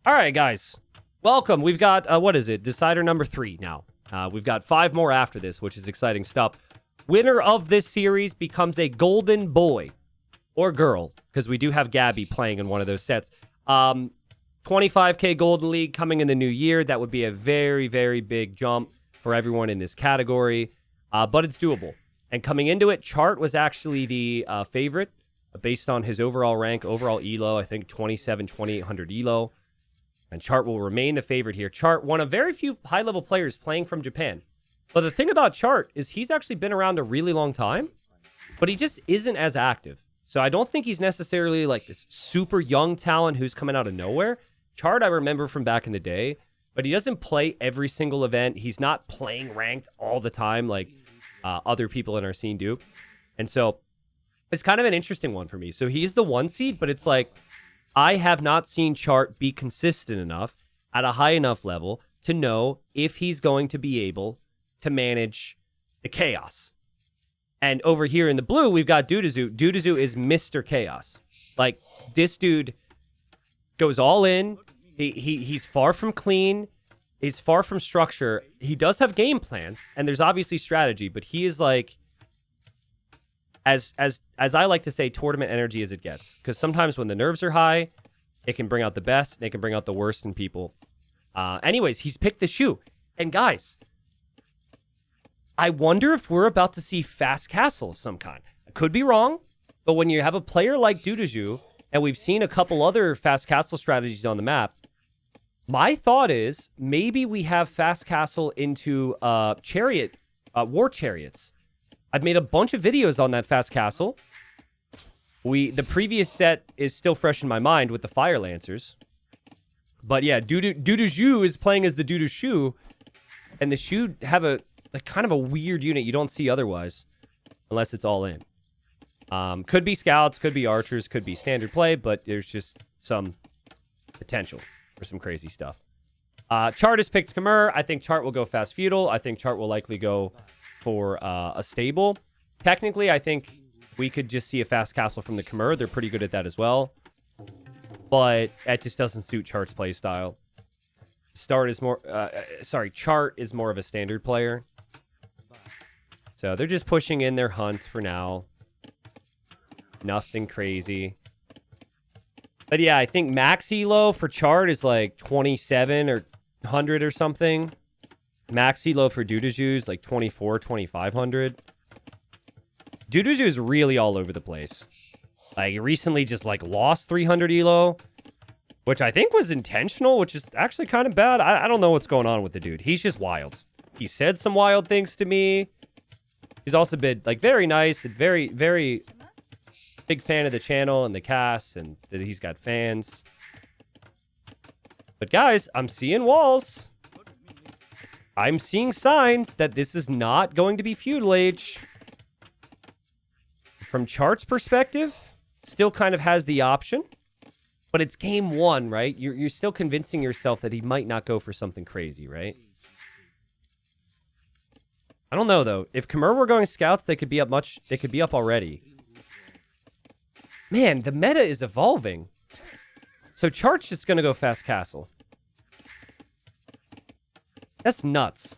All right, guys. Welcome. We've got, what is it? Decider number 3 now. We've got 5 more after this, which is exciting stuff. Winner of this series becomes a golden boy or girl, because we do have Gabby playing in one of those sets. 25K Golden League coming in the new year. That would be a very, very big jump for everyone in this category, but it's doable. And coming into it, Chart was actually the favorite based on his overall rank, overall ELO, I think 2,800 ELO. And Chart will remain the favorite here. Chart, one of very few high-level players playing from Japan. But the thing about Chart is he's actually been around a really long time, but he just isn't as active. So I don't think he's necessarily like this super young talent who's coming out of nowhere. Chart, I remember from back in the day, but he doesn't play every single event. He's not playing ranked all the time like other people in our scene do. And so it's kind of an interesting one for me. So he's the 1 seed, but it's like, I have not seen Chart be consistent enough at a high enough level to know if he's going to be able to manage the chaos. And over here in the blue, we've got DuDuZhu. DuDuZhu is Mr. Chaos. Like, this dude goes all in. He's far from clean. He's far from structure. He does have game plans, and there's obviously strategy, but he is like, as I like to say, tournament energy as it gets. Because sometimes when the nerves are high, it can bring out the best, and it can bring out the worst in people. Anyways, he's picked the shoe. And guys, I wonder if we're about to see Fast Castle of some kind. I could be wrong, but when you have a player like DuDuZhu, and we've seen a couple other Fast Castle strategies on the map, my thought is maybe we have Fast Castle into war chariots. I've made a bunch of videos on that Fast Castle. The previous set is still fresh in my mind with the Fire Lancers. But yeah, DuDuZhu is playing as the DuDuZhu, and the Shu have a kind of a weird unit you don't see otherwise, unless it's all in. Could be scouts, could be archers, could be standard play, but there's just some potential for some crazy stuff. Chart has picked Khmer. I think Chart will go fast feudal. I think Chart will likely go for a stable. Technically, I think we could just see a fast castle from the Khmer. They're pretty good at that as well. But that just doesn't suit Chart's play style. Chart is more of a standard player. So they're just pushing in their hunt for now. Nothing crazy. But yeah, I think max elo for Chart is like 27 or 100 or something. Max elo for DuDuZhu is like 24, 2500. DuDuZhu is really all over the place. Like, he recently just like lost 300 elo, which I think was intentional, which is actually kind of bad. I don't know what's going on with the dude. He's just wild. He said some wild things to me. He's also been like very nice and very, very big fan of the channel and the cast, and that he's got fans. But guys, I'm seeing walls. I'm seeing signs that this is not going to be feudal age. From Chart's perspective, still kind of has the option, but it's game 1, right? You're still convincing yourself that he might not go for something crazy, right? I don't know though. If Khmer were going scouts, they could be up already. Man, the meta is evolving. So Chart's just gonna go fast castle. That's nuts.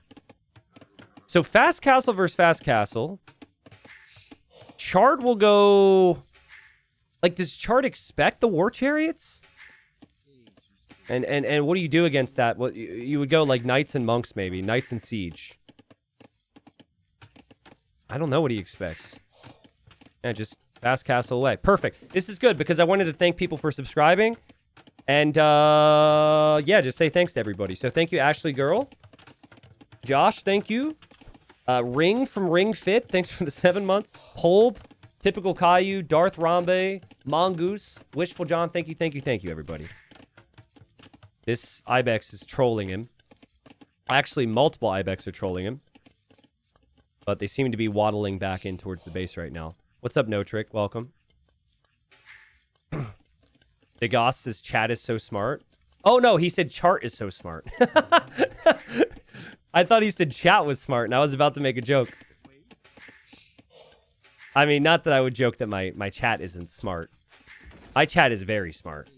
So fast castle versus fast castle. Chart will go... Like, does Chart expect the war chariots? And what do you do against that? Well, you would go like knights and monks maybe. Knights and siege. I don't know what he expects. Yeah, just fast castle away. Perfect. This is good because I wanted to thank people for subscribing. And, yeah, just say thanks to everybody. So thank you, Ashley Girl. Josh, thank you. Ring from Ring Fit, thanks for the 7 months. Polb, Typical Caillou, Darth Rambe, Mongoose, Wishful John, thank you, everybody. This Ibex is trolling him. Actually, multiple Ibex are trolling him. But they seem to be waddling back in towards the base right now. What's up, No Trick? Welcome. Big Oss says chat is so smart. Oh, no, he said Chart is so smart. I thought he said chat was smart, and I was about to make a joke. I mean, not that I would joke that my chat isn't smart. My chat is very smart.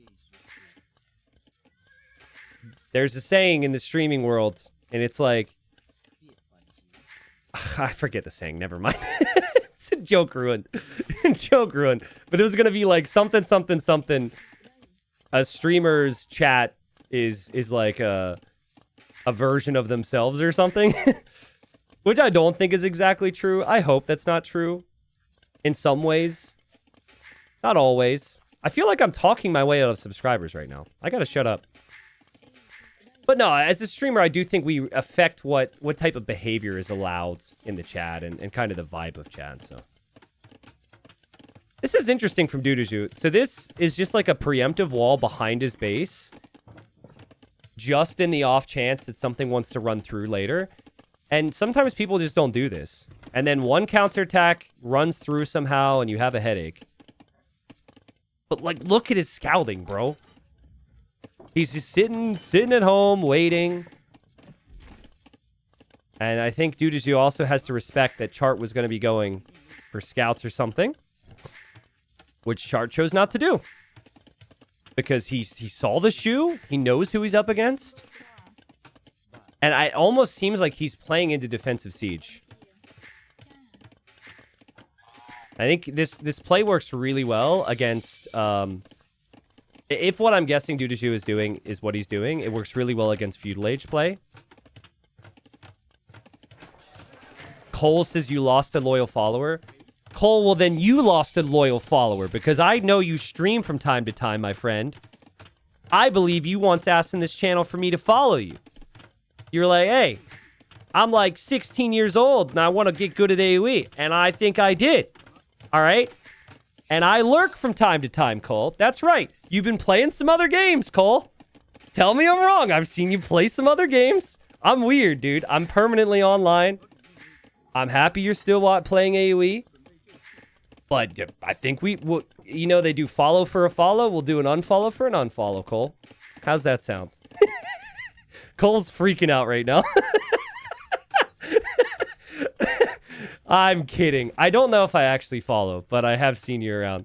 there's a saying in the streaming world, and it's like, I forget the saying. Never mind. It's a joke ruined. Joke ruined. But it was gonna be like something, something, something. A streamer's chat is like a version of themselves or something, which I don't think is exactly true. I hope that's not true. In some ways, not always. I feel like I'm talking my way out of subscribers right now. I gotta shut up. But no, as a streamer, I do think we affect what type of behavior is allowed in the chat and kind of the vibe of chat, so. This is interesting from DuDuZhu. So this is just like a preemptive wall behind his base, just in the off chance that something wants to run through later. And sometimes people just don't do this. And then one counterattack runs through somehow and you have a headache. But like, look at his scouting, bro. He's just sitting at home, waiting. And I think DuDuZhu also has to respect that Chart was going to be going for scouts or something, which Chart chose not to do. Because he saw the shoe, he knows who he's up against. And it almost seems like he's playing into defensive siege. I think this play works really well against... if what I'm guessing DuDuZhu is doing is what he's doing, it works really well against Feudal Age play. Cole says you lost a loyal follower. Cole, well then you lost a loyal follower because I know you stream from time to time, my friend. I believe you once asked in this channel for me to follow you. You're like, hey, I'm like 16 years old and I want to get good at AoE. And I think I did. All right? And I lurk from time to time, Cole. That's right. You've been playing some other games, Cole. Tell me I'm wrong. I've seen you play some other games. I'm weird, dude. I'm permanently online. I'm happy you're still playing AoE. But I think we will, you know, they do follow for a follow. We'll do an unfollow for an unfollow, Cole. How's that sound? Cole's freaking out right now. I'm kidding. I don't know if I actually follow, but I have seen you around.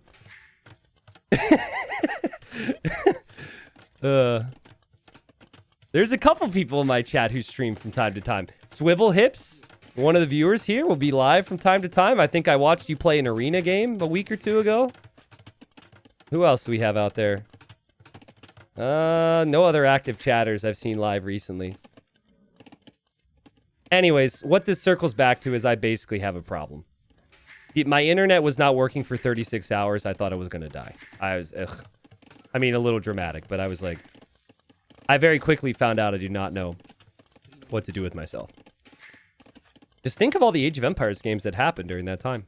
There's a couple people in my chat who stream from time to time. Swivel Hips, one of the viewers here, will be live from time to time. I think I watched you play an arena game a week or two ago. Who else do we have out there? No other active chatters I've seen live recently. Anyways, what this circles back to is I basically have a problem. My internet was not working for 36 hours. I thought I was going to die. I mean, a little dramatic, but I was like... I very quickly found out I do not know what to do with myself. Just think of all the Age of Empires games that happened during that time.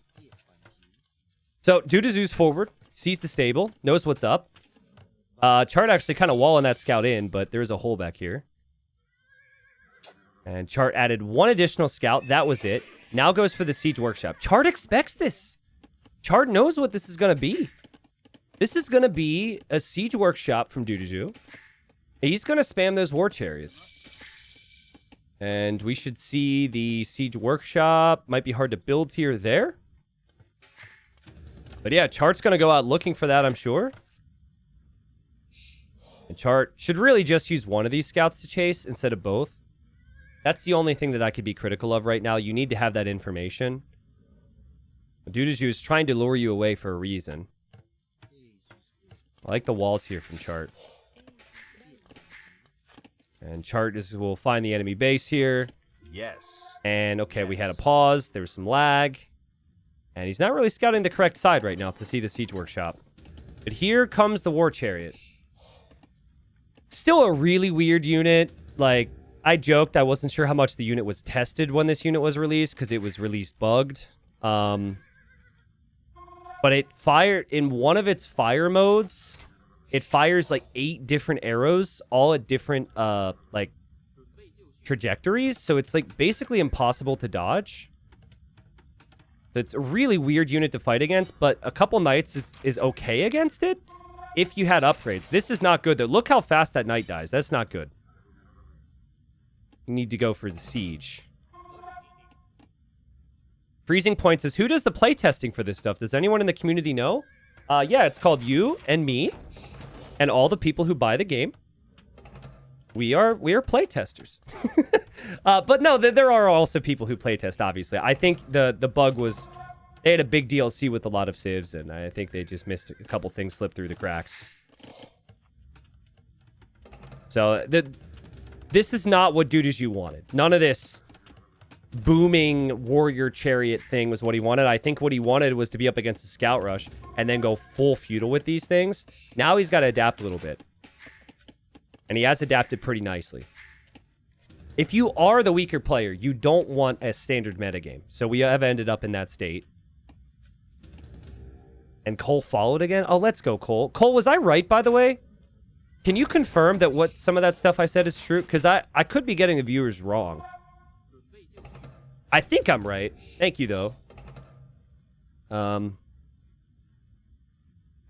So, DuDuZhu's forward, sees the stable, knows what's up. Chart actually kind of walling that scout in, but there's a hole back here. And Chart added one additional scout. That was it. Now goes for the Siege Workshop. Chart expects this. Chart knows what this is going to be. This is going to be a Siege Workshop from DuDuZhu. He's going to spam those War Chariots. And we should see the Siege Workshop. Might be hard to build here or there. But yeah, Chart's going to go out looking for that, I'm sure. And Chart should really just use one of these scouts to chase instead of both. That's the only thing that I could be critical of right now. You need to have that information. DuDuZhu is trying to lure you away for a reason. I like the walls here from Chart. And Chart will find the enemy base here. Yes. And okay, we had a pause. There was some lag. And he's not really scouting the correct side right now to see the Siege Workshop. But here comes the War Chariot. Still a really weird unit. Like, I joked I wasn't sure how much the unit was tested when this unit was released because it was released bugged. But it fired in one of its fire modes. It fires like 8 different arrows, all at different like trajectories. So it's like basically impossible to dodge. So it's a really weird unit to fight against, but a couple knights is okay against it if you had upgrades. This is not good though. Look how fast that knight dies. That's not good. You need to go for the siege. Freezing Point says, who does the playtesting for this stuff? Does anyone in the community know? Yeah, it's called you and me and all the people who buy the game. We are playtesters. But no, there are also people who playtest, obviously. I think the bug was... They had a big DLC with a lot of civs, and I think they just missed a couple things slip through the cracks. So, this is not what DuDuZhu wanted. None of this booming warrior chariot thing was what he wanted. I think what he wanted was to be up against a scout rush and then go full feudal with these things. Now he's got to adapt a little bit. And he has adapted pretty nicely. If you are the weaker player, you don't want a standard metagame. So we have ended up in that state. And Cole followed again? Oh, let's go, Cole. Cole, was I right, by the way? Can you confirm that what some of that stuff I said is true? Because I could be getting the viewers wrong. I think I'm right. Thank you, though. I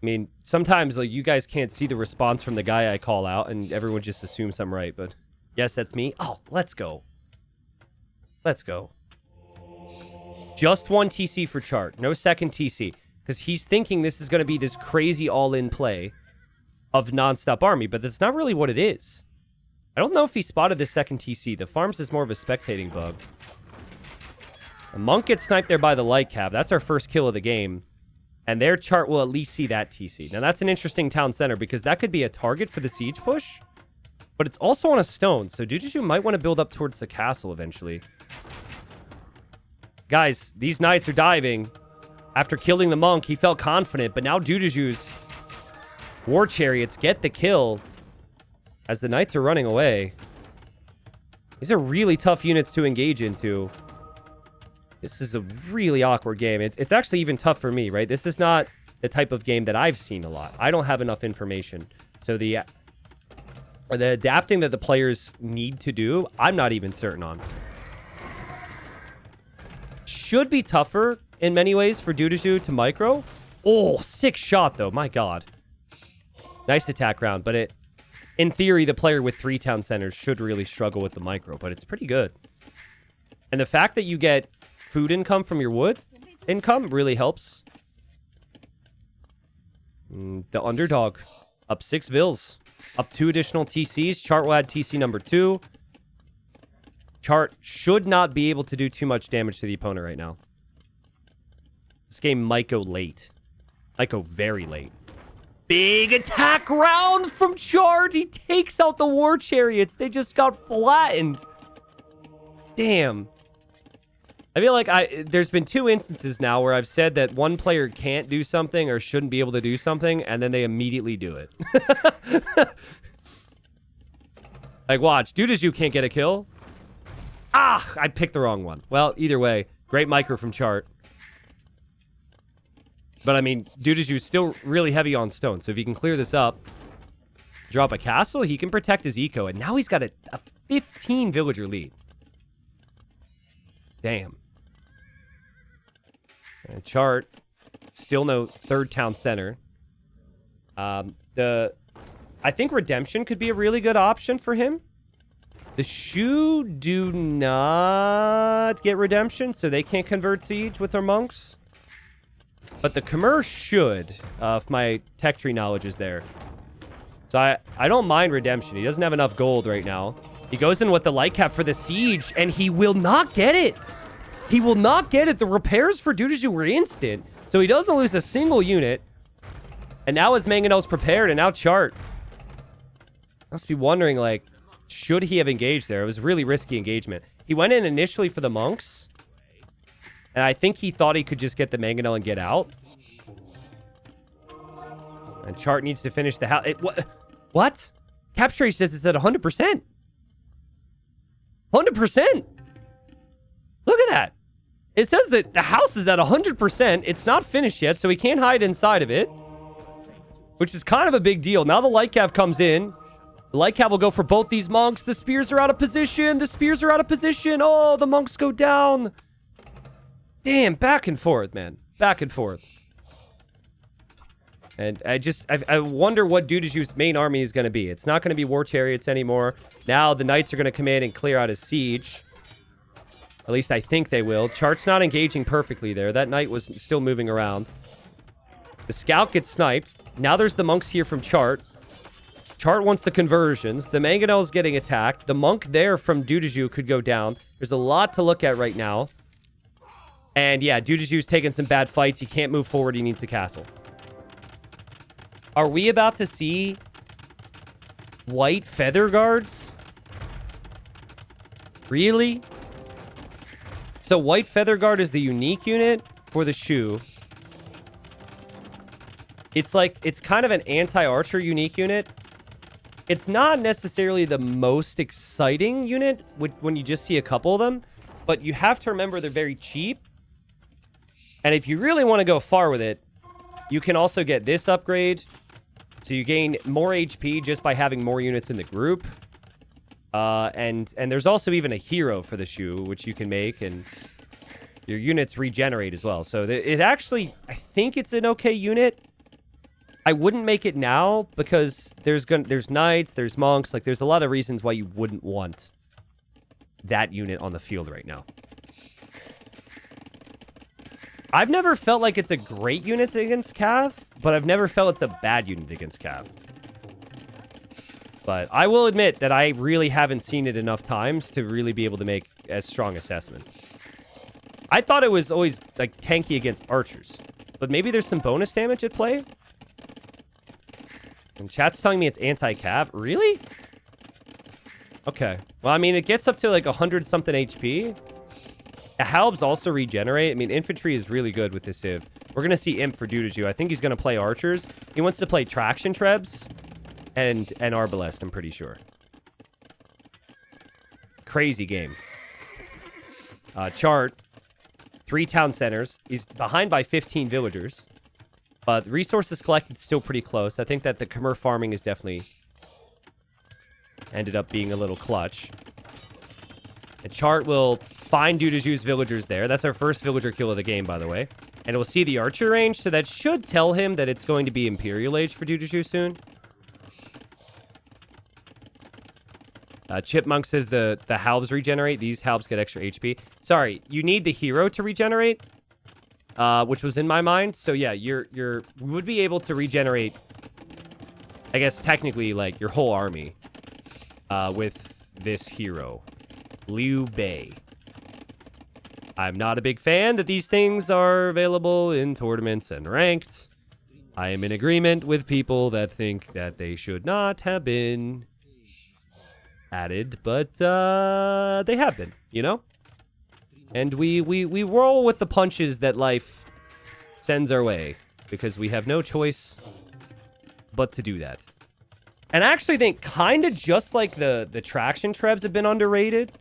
mean, sometimes like you guys can't see the response from the guy I call out, and everyone just assumes I'm right. But yes, that's me. Oh, let's go. Let's go. Just one TC for Chart. No second TC. Because he's thinking this is going to be this crazy all-in play of non-stop army, but that's not really what it is. I don't know if he spotted the second TC. The farms is more of a spectating bug. A monk gets sniped there by the light cab. That's our first kill of the game. And their Chart will at least see that TC. Now, that's an interesting town center because that could be a target for the siege push. But it's also on a stone, so DuDuZhu might want to build up towards the castle eventually. Guys, these knights are diving. After killing the monk, he felt confident, but now DuDuZhu's war chariots get the kill as the knights are running away. These are really tough units to engage into. This is a really awkward game. It's actually even tough for me, right? This is not the type of game that I've seen a lot. I don't have enough information. So the adapting that the players need to do, I'm not even certain on. Should be tougher in many ways for DuDuZhu to micro. Oh, sick shot, though. My God. Nice attack round, but in theory, the player with 3 town centers should really struggle with the micro, but it's pretty good. And the fact that you get food income from your wood income really helps. The underdog. Up 6 vills. Up 2 additional TCs. Chart will add TC number 2. Chart should not be able to do too much damage to the opponent right now. This game might go late. Might go very late. Big attack round from Chart. He takes out the war chariots. They just got flattened. Damn. I feel like there's been 2 instances now where I've said that one player can't do something or shouldn't be able to do something, and then they immediately do it. Like, watch. DuDuZhu can't get a kill. Ah! I picked the wrong one. Well, either way, great micro from Chart. But, I mean, DuDuZhu is still really heavy on stone. So if he can clear this up, drop a castle, he can protect his eco. And now he's got a 15 villager lead. Damn. And Chart, still no 3rd town center. I think Redemption could be a really good option for him. The Shu do not get Redemption, so they can't convert siege with their monks. But the Khmer should, if my tech tree knowledge is there. So I don't mind Redemption. He doesn't have enough gold right now. He goes in with the light cap for the siege, and he will not get it. He will not get it. The repairs for DuDuZhu were instant. So he doesn't lose a single unit. And now his Mangonel's prepared, and now Chart must be wondering, like, should he have engaged there? It was a really risky engagement. He went in initially for the monks. And I think he thought he could just get the Mangonel and get out. And Chart needs to finish the house. What? Capture says it's at 100%. 100%. Look at that. It says that the house is at 100%. It's not finished yet, so he can't hide inside of it. Which is kind of a big deal. Now the light cav comes in. The light cav will go for both these monks. The spears are out of position. The spears are out of position. Oh, the monks go down. Damn, back and forth, man. Back and forth. And I wonder what DuDuZhu's main army is going to be. It's not going to be war chariots anymore. Now the knights are going to come in and clear out his siege. At least I think they will. Chart's not engaging perfectly there. That knight was still moving around. The scout gets sniped. Now there's the monks here from Chart. Chart wants the conversions. The Mangonel's getting attacked. The monk there from DuDuZhu could go down. There's a lot to look at right now. And yeah, DuDuZhu's taking some bad fights. He can't move forward. He needs a castle. Are we about to see white feather guards? Really? So white feather guard is the unique unit for the shoe. It's kind of an anti-archer unique unit. It's not necessarily the most exciting unit when you just see a couple of them, but you have to remember they're very cheap. And if you really want to go far with it, you can also get this upgrade. So you gain more HP just by having more units in the group. And there's also even a hero for the shoe, which you can make, and your units regenerate as well. So it actually, I think it's an okay unit. I wouldn't make it now because there's knights, there's monks, like there's a lot of reasons why you wouldn't want that unit on the field right now. I've never felt like it's a great unit against Cav, but I've never felt it's a bad unit against Cav. But I will admit that I really haven't seen it enough times to really be able to make a strong assessment. I thought it was always like tanky against archers, but maybe there's some bonus damage at play. And chat's telling me it's anti-cav. Really? Okay. Well, I mean, it gets up to like 100-something HP. The halbs also regenerate. I mean, infantry is really good with this civ. We're going to see imp for DuDuZhu. I think he's going to play archers. He wants to play traction trebs and arbalest, I'm pretty sure. Crazy game. Chart. 3 town centers. He's behind by 15 villagers. But resources collected still pretty close. I think that the Khmer farming is definitely ended up being a little clutch. And Chart will find DuDuZhu's villagers there. That's our first villager kill of the game, by the way. And it will see the archer range, so that should tell him that it's going to be Imperial Age for DuDuZhu soon. Chipmunk says the halbs regenerate. These halbs get extra HP. Sorry, you need the hero to regenerate. Which was in my mind. So yeah, you would be able to regenerate, I guess technically, like your whole army with this hero, Liu Bei. I'm not a big fan that these things are available in tournaments and ranked. I am in agreement with people that think that they should not have been added, but they have been, you know? And we roll with the punches that life sends our way because we have no choice but to do that. And I actually think kind of just like the traction trebs have been underrated.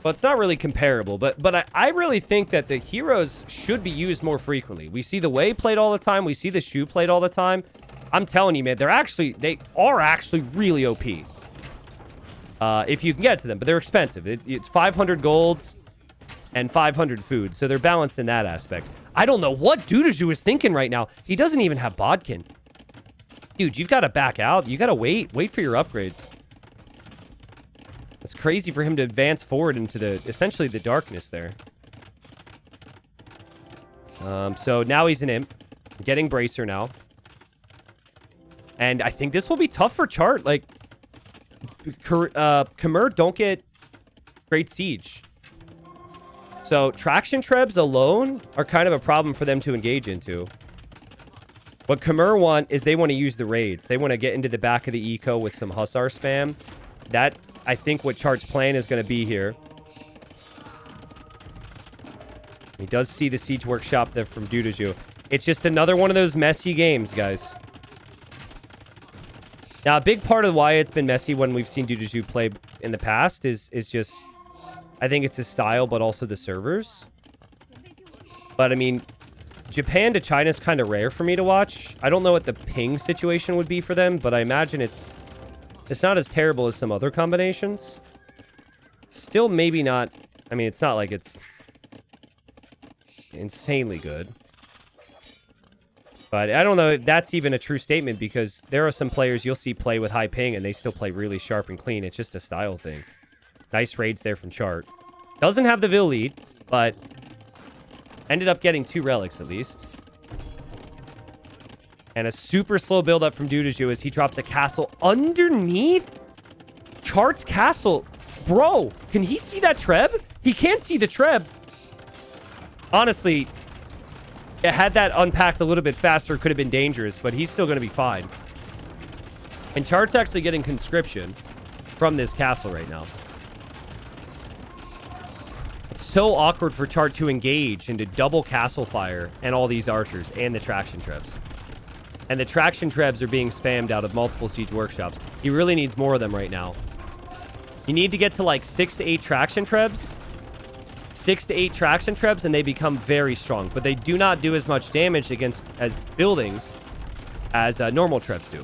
But it's not really comparable. But I really think that the heroes should be used more frequently. We see the Wei played all the time. We see the Shu played all the time. I'm telling you, man, they are actually really OP. If you can get to them, but they're expensive. It's 500 golds. And 500 food, so they're balanced in that aspect. I don't know what DuDuZhu is thinking right now. He doesn't even have Bodkin. Dude, you've got to back out. You got to wait for your upgrades. It's crazy for him to advance forward into essentially the darkness there. So now he's an imp. Getting Bracer now. And I think this will be tough for Chart. Like, Khmer don't get Great Siege. So, traction trebs alone are kind of a problem for them to engage into. What Khmer want is they want to use the raids. They want to get into the back of the eco with some Hussar spam. That's, I think, what Chart's plan is going to be here. He does see the Siege Workshop there from DuDuZhu. It's just another one of those messy games, guys. Now, a big part of why it's been messy when we've seen DuDuZhu play in the past is just... I think it's his style, but also the servers. But, I mean, Japan to China is kind of rare for me to watch. I don't know what the ping situation would be for them, but I imagine it's not as terrible as some other combinations. Still maybe not... I mean, it's not like it's insanely good. But I don't know if that's even a true statement, because there are some players you'll see play with high ping, and they still play really sharp and clean. It's just a style thing. Nice raids there from Chart. Doesn't have the Vil lead, but ended up getting 2 relics at least. And a super slow build-up from DuDuZhu as he drops a castle underneath Chart's castle. Bro, can he see that Treb? He can't see the Treb. Honestly, had that unpacked a little bit faster, could have been dangerous, but he's still going to be fine. And Chart's actually getting conscription from this castle right now. It's so awkward for Chart to engage into double castle fire and all these archers and the traction trebs. And the traction trebs are being spammed out of multiple siege workshops. He really needs more of them right now. You need to get to like 6 to 8 traction trebs. 6 to 8 traction trebs, and they become very strong. But they do not do as much damage against as buildings as normal trebs do.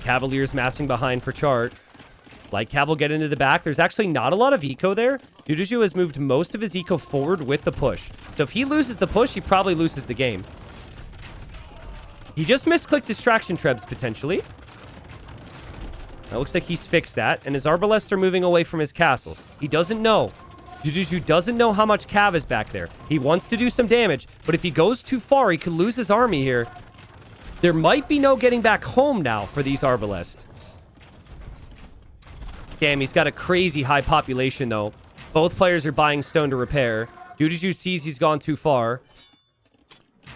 Cavaliers massing behind for Chart. Like Cav will get into the back. There's actually not a lot of eco there. DuDuZhu has moved most of his eco forward with the push. So if he loses the push, he probably loses the game. He just misclicked distraction trebs, potentially. It looks like he's fixed that. And his Arbalests are moving away from his castle. He doesn't know. DuDuZhu doesn't know how much Cav is back there. He wants to do some damage. But if he goes too far, he could lose his army here. There might be no getting back home now for these Arbalests. Damn, he's got a crazy high population, though. Both players are buying stone to repair. DuDuZhu sees he's gone too far.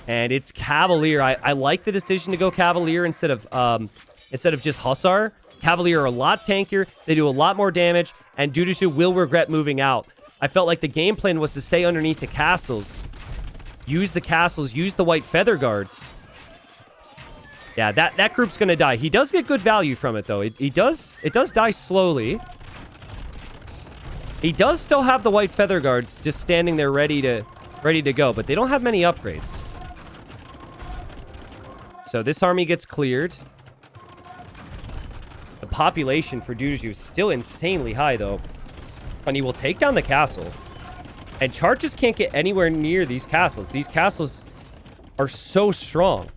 And it's Cavalier. I like the decision to go Cavalier instead of just Hussar. Cavalier are a lot tankier. They do a lot more damage. And DuDuZhu will regret moving out. I felt like the game plan was to stay underneath the castles. Use the castles. Use the white feather guards. Yeah, that group's going to die. He does get good value from it, though. It does die slowly. He does still have the white feather guards just standing there ready to go, but they don't have many upgrades. So this army gets cleared. The population for DuDuZhu is still insanely high, though. And he will take down the castle. And Chart just can't get anywhere near these castles. These castles are so strong.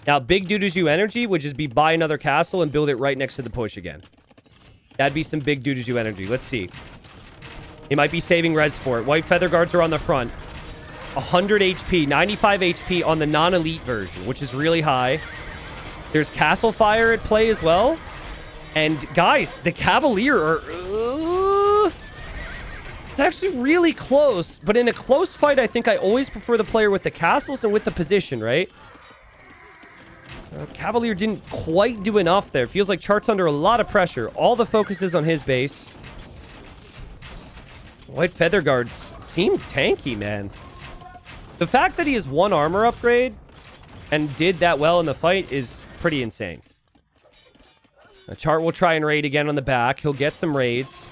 Now, big DuDuZhu energy would just be buy another castle and build it right next to the push again. That'd be some big DuDuZhu energy. Let's see. He might be saving res for it. White feather guards are on the front. 100 HP, 95 HP on the non-elite version, which is really high. There's castle fire at play as well. And guys, the Cavalier are... it's actually really close. But in a close fight, I think I always prefer the player with the castles and with the position, right? Cavalier didn't quite do enough there. Feels like Chart's under a lot of pressure. All the focus is on his base. White feather guards seem tanky, man. The fact that he has one armor upgrade and did that well in the fight is pretty insane. Now, Chart will try and raid again on the back. He'll get some raids.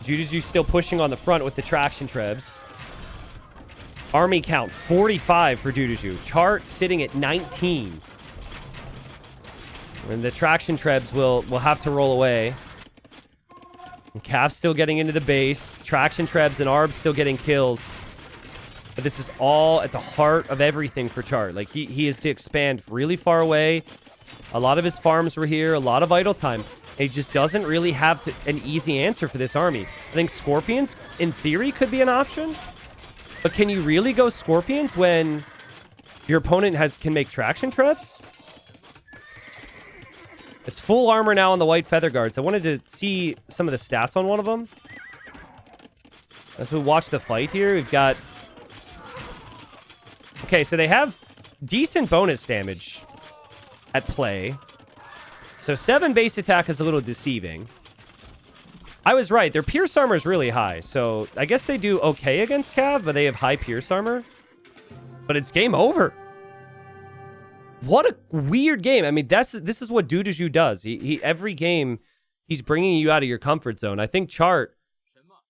DuDuZhu still pushing on the front with the traction trebs. Army count 45 for DuDuZhu. Chart sitting at 19. And the traction trebs will have to roll away. And Cav's still getting into the base. Traction trebs and Arbs still getting kills. But this is all at the heart of everything for Chart. Like, he is to expand really far away. A lot of his farms were here. A lot of idle time. He just doesn't really have an easy answer for this army. I think Scorpions, in theory, could be an option. But can you really go Scorpions when your opponent can make traction trebs? It's full armor now on the white feather guards. I wanted to see some of the stats on one of them. As we watch the fight here, we've got... okay, so they have decent bonus damage at play. So 7 base attack is a little deceiving. I was right. Their pierce armor is really high. So I guess they do okay against Cav, but they have high pierce armor. But it's game over. What a weird game. I mean, this is what DuDuZhu does. He every game, he's bringing you out of your comfort zone. I think Chart,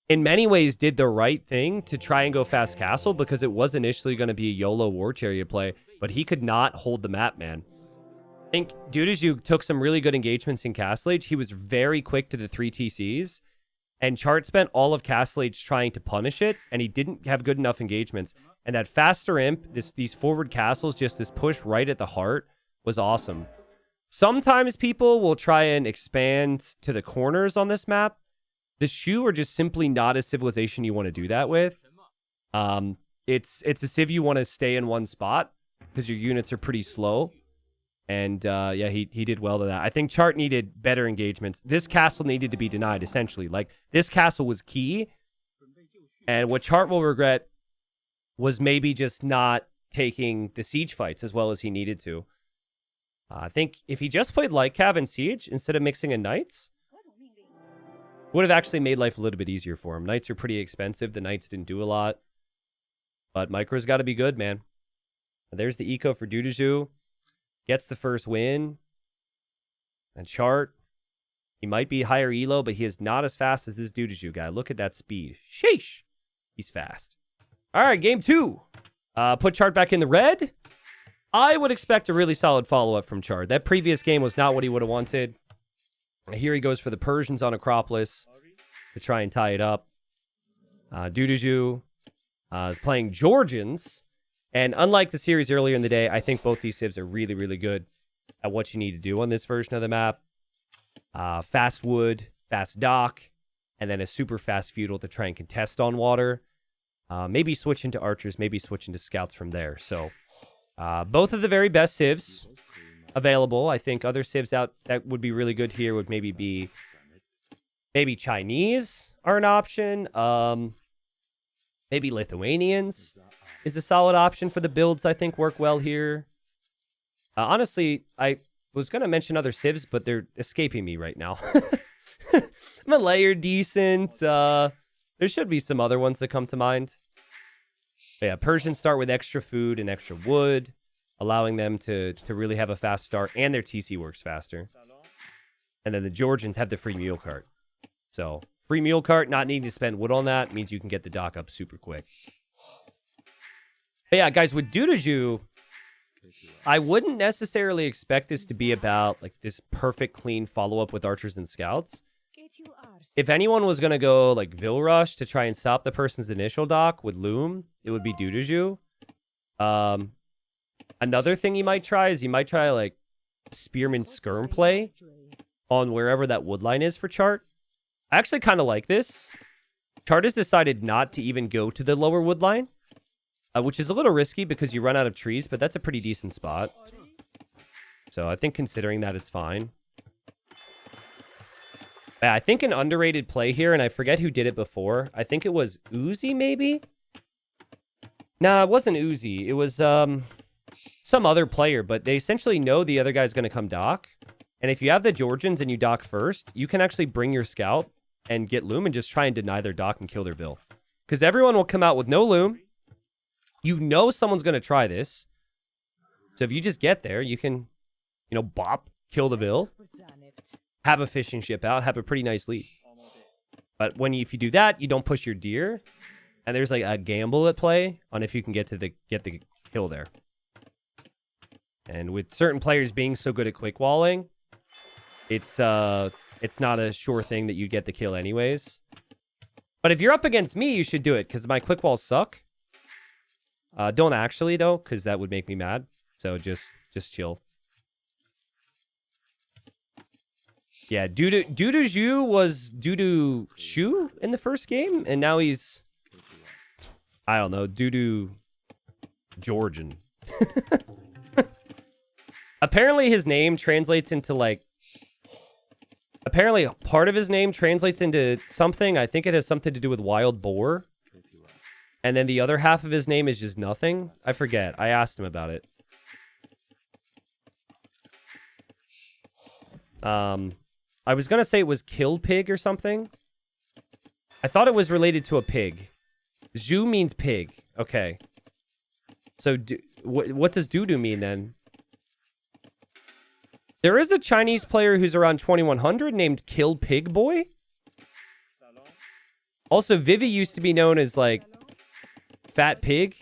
in many ways, did the right thing to try and go fast castle because it was initially going to be a YOLO war chariot play, but he could not hold the map, man. I think DuDuZhu took some really good engagements in Castle Age. He was very quick to the 3 TCs, and Chart spent all of Castle Age trying to punish it, and he didn't have good enough engagements. And that faster imp, these forward castles, just this push right at the heart was awesome. Sometimes people will try and expand to the corners on this map. The Shu are just simply not a civilization you want to do that with. it's a civ you want to stay in one spot because your units are pretty slow. And yeah, he did well to that. I think Chart needed better engagements. This castle needed to be denied, essentially. Like, this castle was key. And what Chart will regret was maybe just not taking the siege fights as well as he needed to. I think if he just played Light Cav and Siege instead of mixing in Knights, would have actually made life a little bit easier for him. Knights are pretty expensive. The Knights didn't do a lot. But Micro's got to be good, man. There's the eco for DuDuZhu. Gets the first win. And Chart, he might be higher elo, but he is not as fast as this DuDuZhu guy. Look at that speed. Sheesh. He's fast. All right, game 2. Put Chart back in the red. I would expect a really solid follow-up from Chart. That previous game was not what he would have wanted. Here he goes for the Persians on Acropolis to try and tie it up. DuDuZhu is playing Georgians. And unlike the series earlier in the day, I think both these civs are really, really good at what you need to do on this version of the map. Fast wood, fast dock, and then a super fast feudal to try and contest on water. Maybe switch into archers, maybe switch into scouts from there. So both of the very best civs available. I think other civs out that would be really good here would maybe be Chinese are an option. Maybe Lithuanians is a solid option for the builds I think work well here. Honestly, I was going to mention other civs, but they're escaping me right now. Malay are decent. There should be some other ones that come to mind. But yeah, Persians start with extra food and extra wood, allowing them to really have a fast start, and their TC works faster. And then the Georgians have the free mule cart. So, free mule cart, not needing to spend wood on that, means you can get the dock up super quick. But yeah, guys, with DuDuZhu, I wouldn't necessarily expect this to be about like this perfect, clean follow-up with archers and scouts. If anyone was going to go like Vil Rush to try and stop the person's initial dock with Loom, it would be DuDuZhu. Another thing you might try is like Spearman Skirm play on wherever that wood line is for Chart. I actually kind of like this. Chart has decided not to even go to the lower wood line, which is a little risky because you run out of trees, but that's a pretty decent spot. So I think considering that, it's fine. Yeah, I think an underrated play here, and I forget who did it before. I think it was Uzi, maybe? No, it wasn't Uzi. It was some other player, but they essentially know the other guy's going to come dock. And if you have the Georgians and you dock first, you can actually bring your scout and get Loom and just try and deny their dock and kill their Vil. Because everyone will come out with no Loom. You know someone's going to try this. So if you just get there, you can, bop, kill the Vil, have a fishing ship out, have a pretty nice lead. But if you do that, you don't push your deer, and there's like a gamble at play on if you can get the kill there. And with certain players being so good at quick walling, it's not a sure thing that you get the kill anyways. But if you're up against me, you should do it because my quick walls suck. Don't actually though, because that would make me mad. So just chill. Yeah, DuDuZhu was DuDuZhu in the first game, and now he's, I don't know, DuDu Georgian. Apparently his name translates into apparently part of his name translates into something. I think it has something to do with wild boar. And then the other half of his name is just nothing. I forget. I asked him about it. I was going to say it was kill pig or something. I thought it was related to a pig. Zhu means pig. Okay. So what does DuDu mean then? There is a Chinese player who's around 2100 named Kill Pig Boy. Also, Vivi used to be known as like Fat Pig.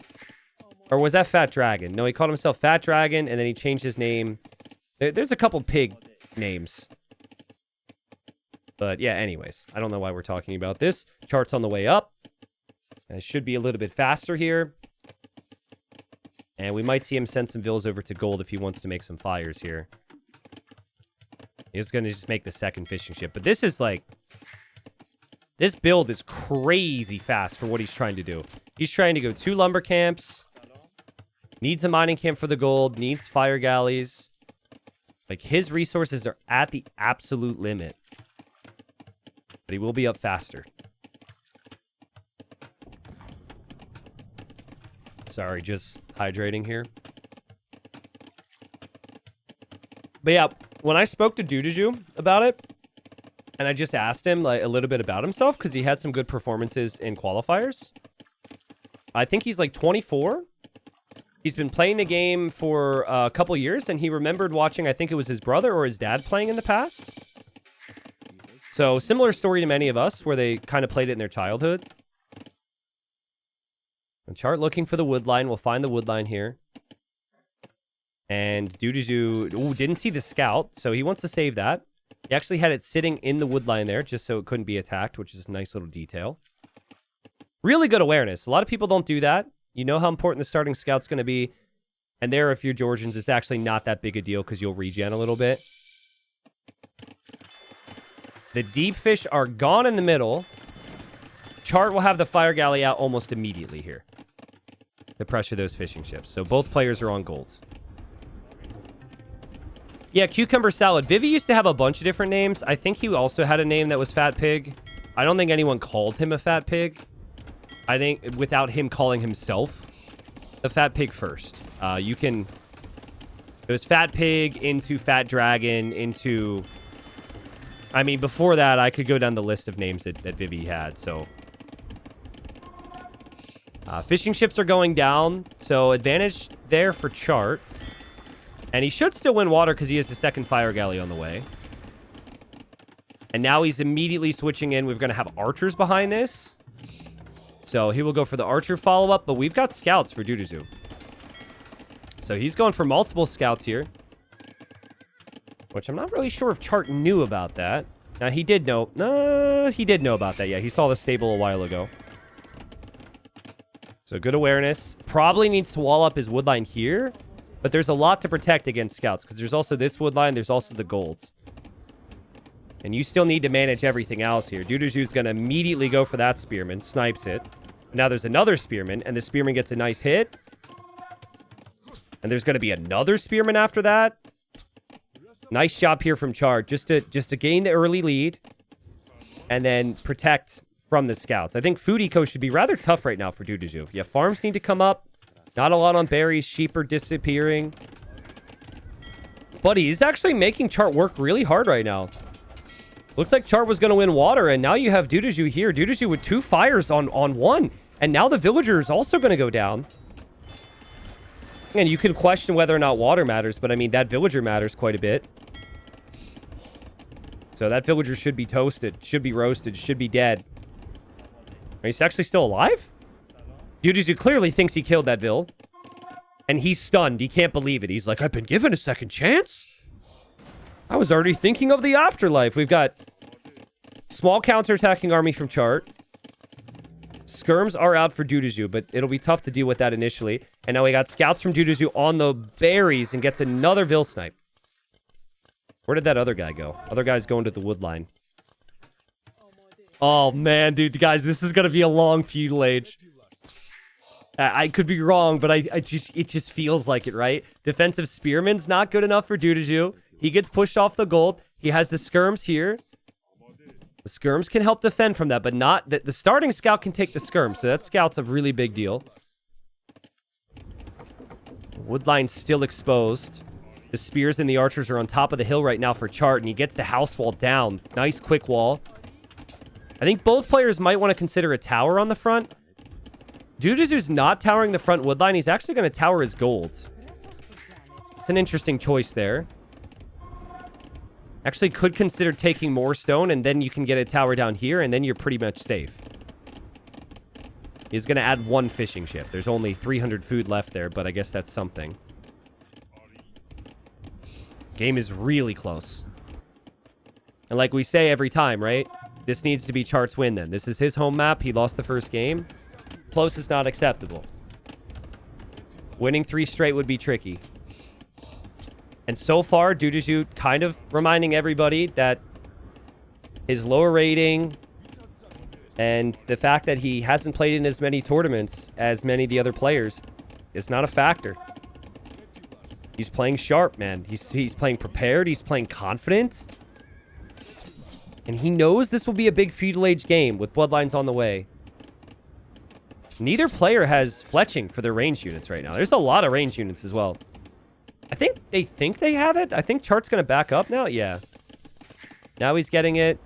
Or was that Fat Dragon? No, he called himself Fat Dragon and then he changed his name. There's a couple pig names. But yeah, anyways, I don't know why we're talking about this. Chart's on the way up. It should be a little bit faster here. And we might see him send some Vils over to gold if he wants to make some fires here. He's going to just make the second fishing ship. But this is like... This build is crazy fast for what he's trying to do. He's trying to go 2 lumber camps. Needs a mining camp for the gold. Needs fire galleys. Like, his resources are at the absolute limit. But he will be up faster. Sorry, just hydrating here. But yeah, when I spoke to DuDuZhu about it, and I just asked him like a little bit about himself, because he had some good performances in qualifiers. I think he's like 24. He's been playing the game for a couple years, and he remembered watching, I think it was his brother or his dad playing in the past. So, similar story to many of us, where they kind of played it in their childhood. And Chart looking for the wood line. We'll find the wood line here. And DuDuZhu didn't see the scout, so he wants to save that. He actually had it sitting in the wood line there, just so it couldn't be attacked, which is a nice little detail. Really good awareness. A lot of people don't do that. You know how important the starting scout's going to be. And there, if you're Georgians, it's actually not that big a deal because you'll regen a little bit. The deep fish are gone in the middle. Chart will have the fire galley out almost immediately here to pressure those fishing ships. So both players are on gold. Yeah, Cucumber Salad. Vivi used to have a bunch of different names. I think he also had a name that was Fat Pig. I don't think anyone called him a Fat Pig. I think without him calling himself the Fat Pig first. You can... It was Fat Pig into Fat Dragon into... I mean, before that, I could go down the list of names that Vivi had, so... fishing ships are going down, so advantage there for Chart. And he should still win water because he has the second fire galley on the way. And now he's immediately switching in. We're going to have archers behind this. So he will go for the archer follow-up, but we've got scouts for DuDuZhu. So he's going for multiple scouts here. Which I'm not really sure if Chart knew about that. Now, he did know. No, he did know about that. Yeah, he saw the stable a while ago. So good awareness. Probably needs to wall up his wood line here. But there's a lot to protect against scouts. Because there's also this wood line. There's also the golds. And you still need to manage everything else here. DuDuZhu's going to immediately go for that spearman. Snipes it. Now there's another spearman. And the spearman gets a nice hit. And there's going to be another spearman after that. Nice job here from Chart. Just to gain the early lead. And then protect from the scouts. I think food eco should be rather tough right now for DuDuZhu. Yeah, farms need to come up. Not a lot on berries. Sheep are disappearing. But he's actually making Chart work really hard right now. Looked like Chart was going to win water, and now you have DuDuZhu here. DuDuZhu with 2 fires on one. And now the villager is also going to go down. And you can question whether or not water matters, but I mean, that villager matters quite a bit. So that villager should be toasted, should be roasted, should be dead. He's actually still alive? DuDuZhu clearly thinks he killed that vill. And he's stunned. He can't believe it. He's like, I've been given a second chance? I was already thinking of the afterlife. We've got small counterattacking army from Chart. Skirms are out for DuDuZhu, but it'll be tough to deal with that initially. And now we got scouts from DuDuZhu on the berries and gets another vill snipe. Where did that other guy go? Other guy's going to the wood line. Oh, man, dude. Guys, this is going to be a long feudal age. I could be wrong, but it just feels like it, right? Defensive spearman's not good enough for DuDuZhu. He gets pushed off the gold. He has the skirms here. The skirms can help defend from that, but not... The starting scout can take the skirm, so that scout's a really big deal. Woodline's still exposed. The spears and the archers are on top of the hill right now for Chart, and he gets the house wall down. Nice quick wall. I think both players might want to consider a tower on the front. DuDuZhu's not towering the front woodline. He's actually going to tower his gold. It's an interesting choice there. Actually could consider taking more stone, and then you can get a tower down here, and then you're pretty much safe. He's going to add 1 fishing ship. There's only 300 food left there, but I guess that's something. Game is really close. And like we say every time, right? This needs to be Chart's win then. This is his home map. He lost the first game. Close is not acceptable. Winning 3 straight would be tricky. And so far, DuDuZhu kind of reminding everybody that his lower rating, And the fact that he hasn't played in as many tournaments as many of the other players is not a factor. He's playing sharp, man. He's playing prepared. He's playing confident. And he knows this will be a big feudal age game with bloodlines on the way. Neither player has fletching for their range units right now. There's a lot of range units as well. I think they have it. I think Chart's going to back up now. Yeah. Now he's getting it.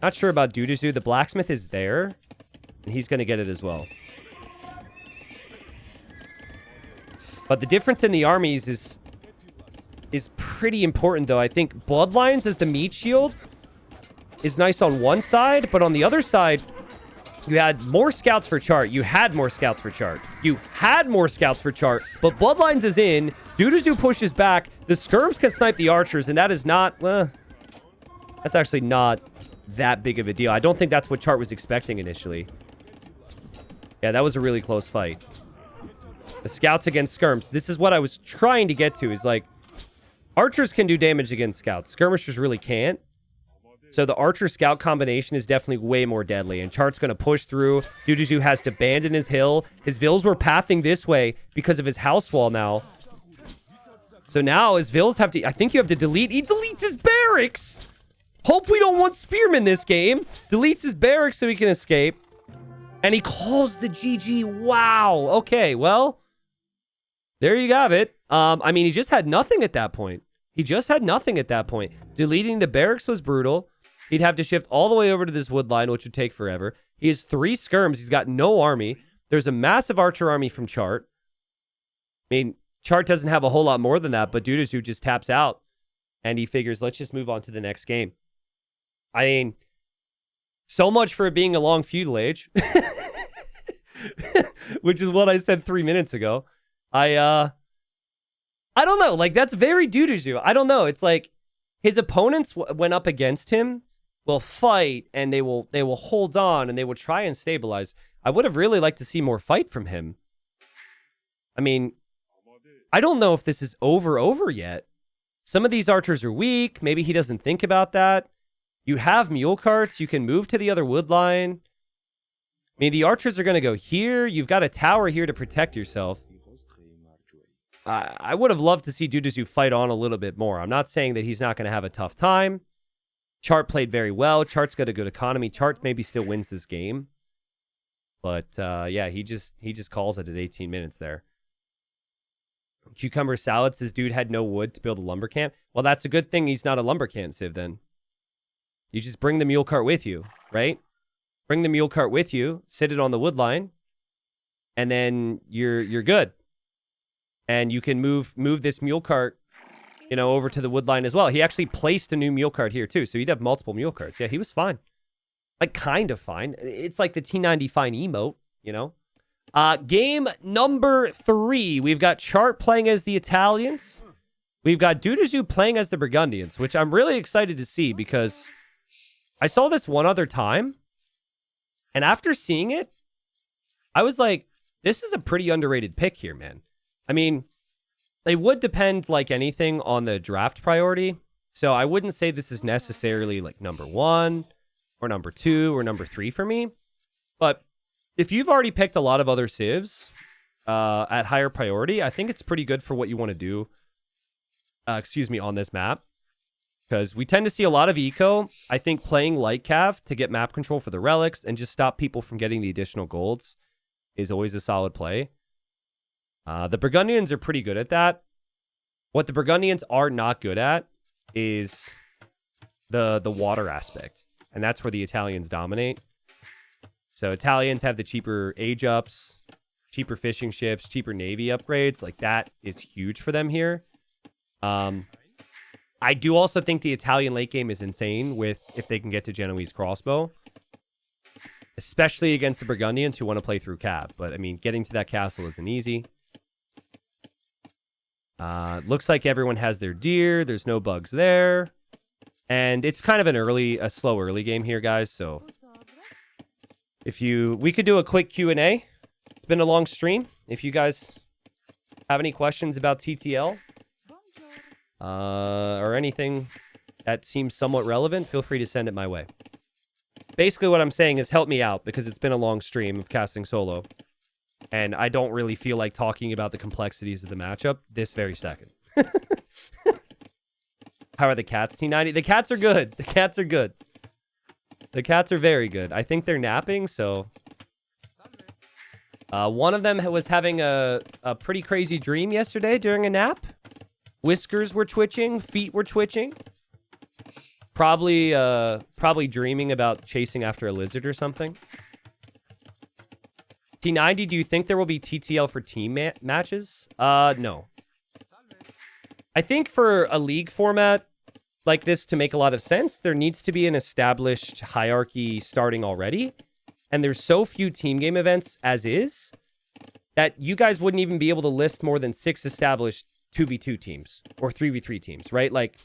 Not sure about DuDuZhu. The blacksmith is there. And he's going to get it as well. But the difference in the armies is pretty important, though. I think bloodlines as the meat shield is nice on one side. But on the other side, you had more scouts for Chart. You had more scouts for Chart. You had more scouts for Chart. But bloodlines is in. DuDuZhu pushes back. The skirms can snipe the archers. And that is not... that's actually not that big of a deal. I don't think that's what Chart was expecting initially. Yeah, that was a really close fight. The scouts against skirms. This is what I was trying to get to. Is like, archers can do damage against scouts. Skirmishers really can't. So the archer-scout combination is definitely way more deadly. And Chart's going to push through. DuDuZhu has to abandon his hill. His vills were pathing this way because of his house wall now. So now his vills have to... I think you have to delete... He deletes his barracks! Hope we don't want spearmen this game. Deletes his barracks so he can escape. And he calls the GG. Wow. Okay, well... There you have it. I mean, he just had nothing at that point. He just had nothing at that point. Deleting the barracks was brutal. He'd have to shift all the way over to this wood line, which would take forever. He has 3 skirms. He's got no army. There's a massive archer army from Chart. I mean, Chart doesn't have a whole lot more than that, but DuDuZhu just taps out. And he figures, let's just move on to the next game. I mean, so much for it being a long feudal age. Which is what I said 3 minutes ago. I don't know. Like, that's very DuDuZhu. I don't know. It's like his opponents went up against him will fight and they will hold on and they will try and stabilize. I would have really liked to see more fight from him. I mean, I don't know if this is over yet. Some of these archers are weak. Maybe he doesn't think about that. You have mule carts. You can move to the other wood line. I mean, the archers are going to go here. You've got a tower here to protect yourself. I would have loved to see DuDuZhu fight on a little bit more. I'm not saying that he's not going to have a tough time. Chart played very well. Chart's got a good economy. Chart maybe still wins this game. But, yeah, he just calls it at 18 minutes there. Cucumber Salad says, dude had no wood to build a lumber camp. Well, that's a good thing he's not a lumber camp, Civ, then. You just bring the mule cart with you, right? Bring the mule cart with you, sit it on the wood line, and then you're good. And you can move this mule cart, over to the wood line as well. He actually placed a new mule cart here, too. So he'd have multiple mule carts. Yeah, he was fine. Like, kind of fine. It's like the T90 fine emote, Game number 3. We've got Chart playing as the Italians. We've got DuDuZhu playing as the Burgundians, which I'm really excited to see because I saw this one other time. And after seeing it, I was like, this is a pretty underrated pick here, man. I mean, it would depend, like anything, on the draft priority. So I wouldn't say this is necessarily like number 1 or number 2 or number 3 for me. But if you've already picked a lot of other civs at higher priority, I think it's pretty good for what you want to do, on this map. Because we tend to see a lot of eco. I think playing light cav to get map control for the relics and just stop people from getting the additional golds is always a solid play. The Burgundians are pretty good at that. What the Burgundians are not good at is the water aspect. And that's where the Italians dominate. So Italians have the cheaper age ups, cheaper fishing ships, cheaper navy upgrades. Like, that is huge for them here. I do also think the Italian late game is insane if they can get to Genoese crossbow. Especially against the Burgundians who want to play through cab. But, I mean, getting to that castle isn't easy. Looks like everyone has their deer. There's no bugs there. And it's kind of a slow early game here, guys. So we could do a quick Q&A. It's been a long stream. If you guys have any questions about TTL or anything that seems somewhat relevant, feel free to send it my way. Basically what I'm saying is help me out because it's been a long stream of casting solo. And I don't really feel like talking about the complexities of the matchup this very second. How are the cats, T90? The cats are good. The cats are good. The cats are very good. I think they're napping, so... one of them was having a pretty crazy dream yesterday during a nap. Whiskers were twitching. Feet were twitching. Probably dreaming about chasing after a lizard or something. T90, do you think there will be TTL for team matches? No. I think for a league format like this to make a lot of sense, there needs to be an established hierarchy starting already. And there's so few team game events as is that you guys wouldn't even be able to list more than 6 established 2v2 teams or 3v3 teams, right? Like,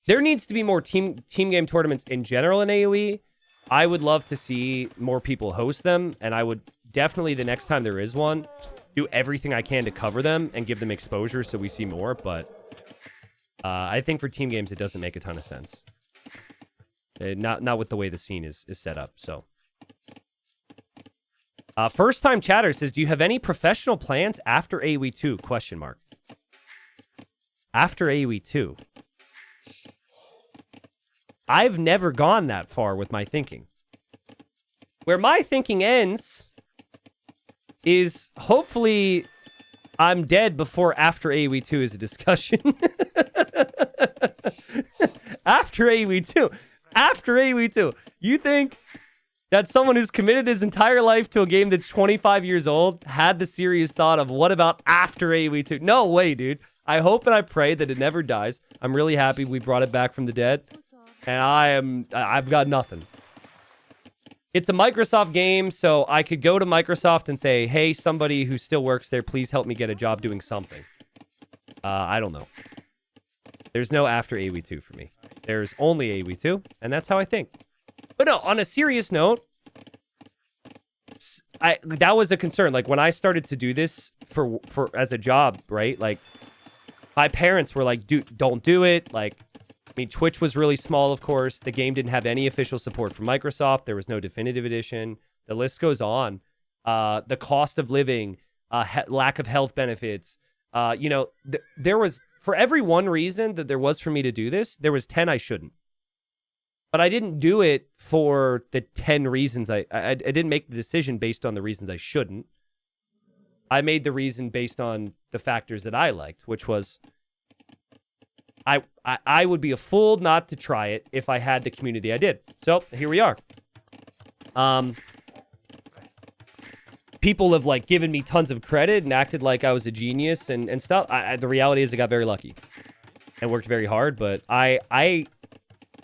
there needs to be more team game tournaments in general in AoE. I would love to see more people host them, and I would definitely, the next time there is one, do everything I can to cover them and give them exposure so we see more, but I think for team games, it doesn't make a ton of sense. Not with the way the scene is set up, so... first time chatter says, do you have any professional plans after AoE 2? Question mark. After AoE 2. I've never gone that far with my thinking. Where my thinking ends is hopefully I'm dead before after AoE 2 is a discussion. After AoE 2. After AoE 2. You think that someone who's committed his entire life to a game that's 25 years old had the serious thought of what about after AoE 2? No way, dude. I hope and I pray that it never dies. I'm really happy we brought it back from the dead. And I've got nothing. It's a Microsoft game, so I could go to Microsoft and say, hey, somebody who still works there, please help me get a job doing something. I don't know. There's no after AoE 2 for me. There's only AoE 2, and that's how I think. But no, on a serious note, that was a concern. Like, when I started to do this for as a job, right? Like, my parents were like, dude, don't do it. Like, I mean, Twitch was really small, of course. The game didn't have any official support from Microsoft. There was no definitive edition. The list goes on. The cost of living, lack of health benefits. There was, for every one reason that there was for me to do this, there was 10 I shouldn't. But I didn't do it for the 10 reasons. I didn't make the decision based on the reasons I shouldn't. I made the reason based on the factors that I liked, which was I would be a fool not to try it if I had the community I did. So here we are. People have like given me tons of credit and acted like I was a genius and stuff. The reality is I got very lucky and worked very hard, but I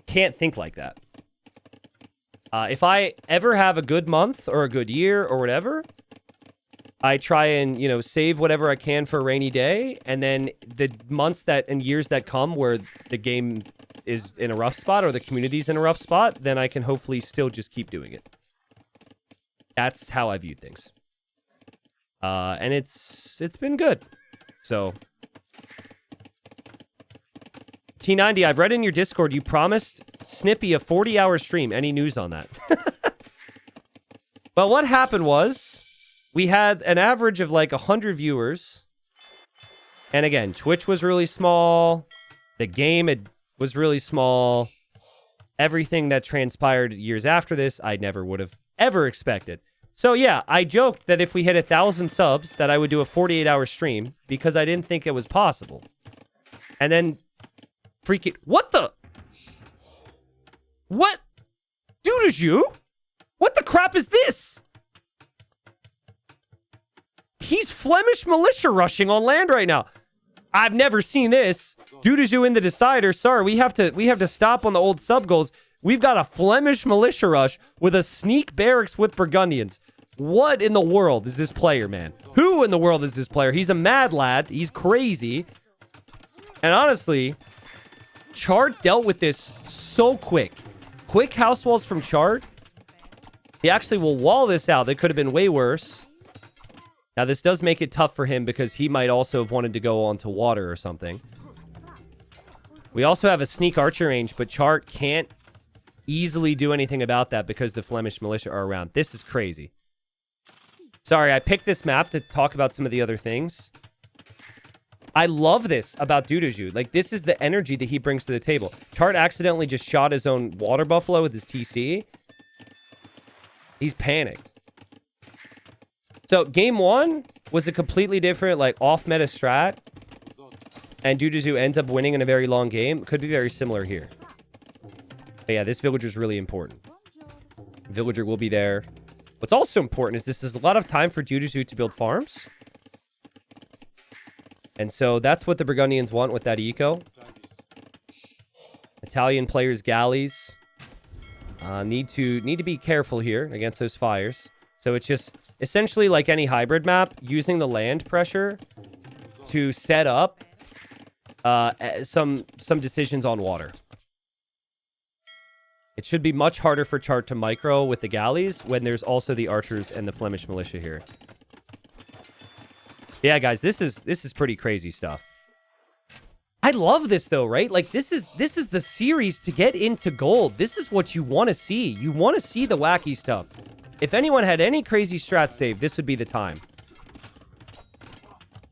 can't think like that. If I ever have a good month or a good year or whatever, I try and, save whatever I can for a rainy day. And then the months and years that come where the game is in a rough spot or the community's in a rough spot, then I can hopefully still just keep doing it. That's how I view things. And it's been good. So... T90, I've read in your Discord you promised Snippy a 40-hour stream. Any news on that? Well, what happened was we had an average of like 100 viewers. And again, Twitch was really small. The game was really small. Everything that transpired years after this, I never would have ever expected. So yeah, I joked that if we hit 1,000 subs, that I would do a 48-hour stream because I didn't think it was possible. And then... freaking... What the... What? DuDuZhu? What the crap is this? He's Flemish militia rushing on land right now. I've never seen this. DuDuZhu in the decider. Sorry, we have to stop on the old sub goals. We've got a Flemish militia rush with a sneak barracks with Burgundians. What in the world is this player, man? Who in the world is this player? He's a mad lad. He's crazy. And honestly... Chart dealt with this so quick. Quick house walls from Chart. He actually will wall this out. That could have been way worse. Now, this does make it tough for him because he might also have wanted to go onto water or something. We also have a sneak archer range, but Chart can't easily do anything about that because the Flemish militia are around. This is crazy. Sorry, I picked this map to talk about some of the other things. I love this about DuDuZhu. Like, this is the energy that he brings to the table. Chart accidentally just shot his own water buffalo with his TC. He's panicked. So, game 1 was a completely different, like, off-meta strat. And DuDuZhu ends up winning in a very long game. Could be very similar here. But yeah, this villager is really important. Villager will be there. What's also important is this is a lot of time for DuDuZhu to build farms. And so that's what the Burgundians want with that eco. Italian players' galleys need to be careful here against those fires. So it's just essentially like any hybrid map, using the land pressure to set up some decisions on water. It should be much harder for Chart to micro with the galleys when there's also the archers and the Flemish militia here. Yeah, guys, this is pretty crazy stuff. I love this though, right? Like this is the series to get into gold. This is what you want to see. You want to see the wacky stuff. If anyone had any crazy strat save, this would be the time.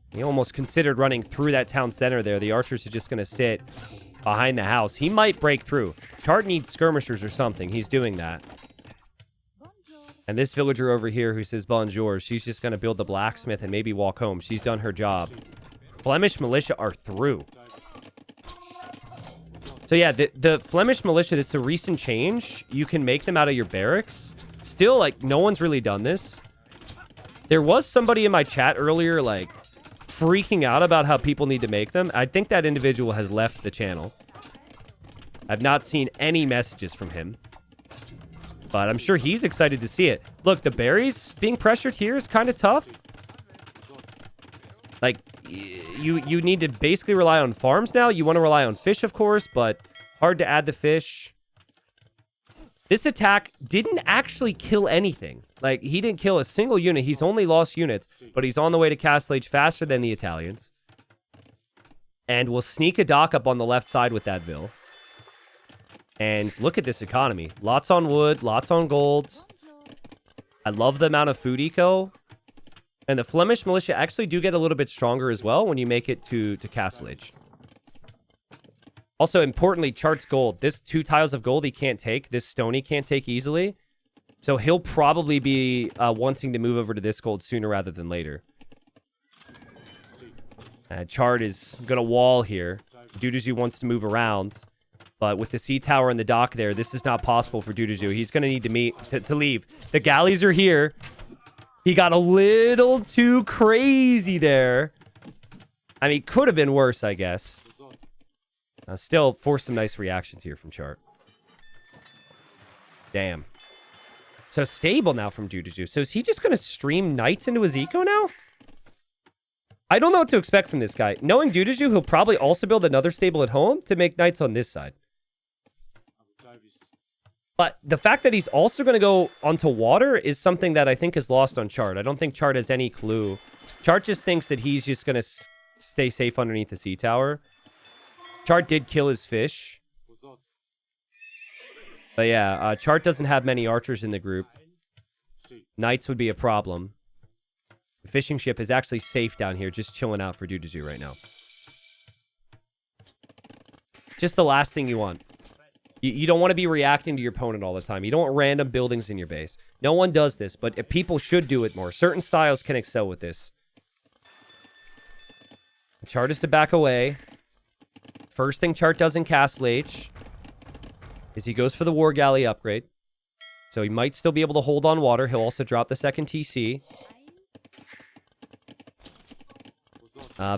He almost considered running through that town center there. The archers are just going to sit behind the house. He might break through. Chart needs skirmishers or something. He's doing that. And this villager over here who says bonjour, she's just going to build the blacksmith and maybe walk home. She's done her job. Flemish militia are through. So yeah, the Flemish militia, this is a recent change. You can make them out of your barracks. Still, like, no one's really done this. There was somebody in my chat earlier, like, freaking out about how people need to make them. I think that individual has left the channel. I've not seen any messages from him. But I'm sure he's excited to see it. Look, the berries being pressured here is kind of tough. Like, you need to basically rely on farms now. You want to rely on fish, of course, but hard to add the fish. This attack didn't actually kill anything. Like, he didn't kill a single unit. He's only lost units, but he's on the way to Castle Age faster than the Italians. And we'll sneak a dock up on the left side with that Vil. And look at this economy. Lots on wood, lots on gold. I love the amount of food eco. And the Flemish militia actually do get a little bit stronger as well when you make it to Castle Age. Also, importantly, Chart's gold. This 2 tiles of gold he can't take. This stone he can't take easily. So he'll probably be wanting to move over to this gold sooner rather than later. Chart is going to wall here. DuDuZhu wants to move around. But with the sea tower and the dock there, this is not possible for DuDuZhu. He's going to need to leave. The galleys are here. He got a little too crazy there. I mean, could have been worse, I guess. Still forced some nice reactions here from Chart. Damn. So stable now from DuDuZhu. So is he just going to stream knights into his eco now? I don't know what to expect from this guy. Knowing DuDuZhu, he'll probably also build another stable at home to make knights on this side. But the fact that he's also going to go onto water is something that I think is lost on Chart. I don't think Chart has any clue. Chart just thinks that he's just going to stay safe underneath the sea tower. Chart did kill his fish. But yeah, Chart doesn't have many archers in the group. Knights would be a problem. The fishing ship is actually safe down here, just chilling out for DuDuZhu right now. Just the last thing you want. You don't want to be reacting to your opponent all the time. You don't want random buildings in your base. No one does this, but people should do it more. Certain styles can excel with this. Chart is to back away. First thing Chart does in Castle Age is he goes for the War Galley upgrade. So he might still be able to hold on water. He'll also drop the second TC.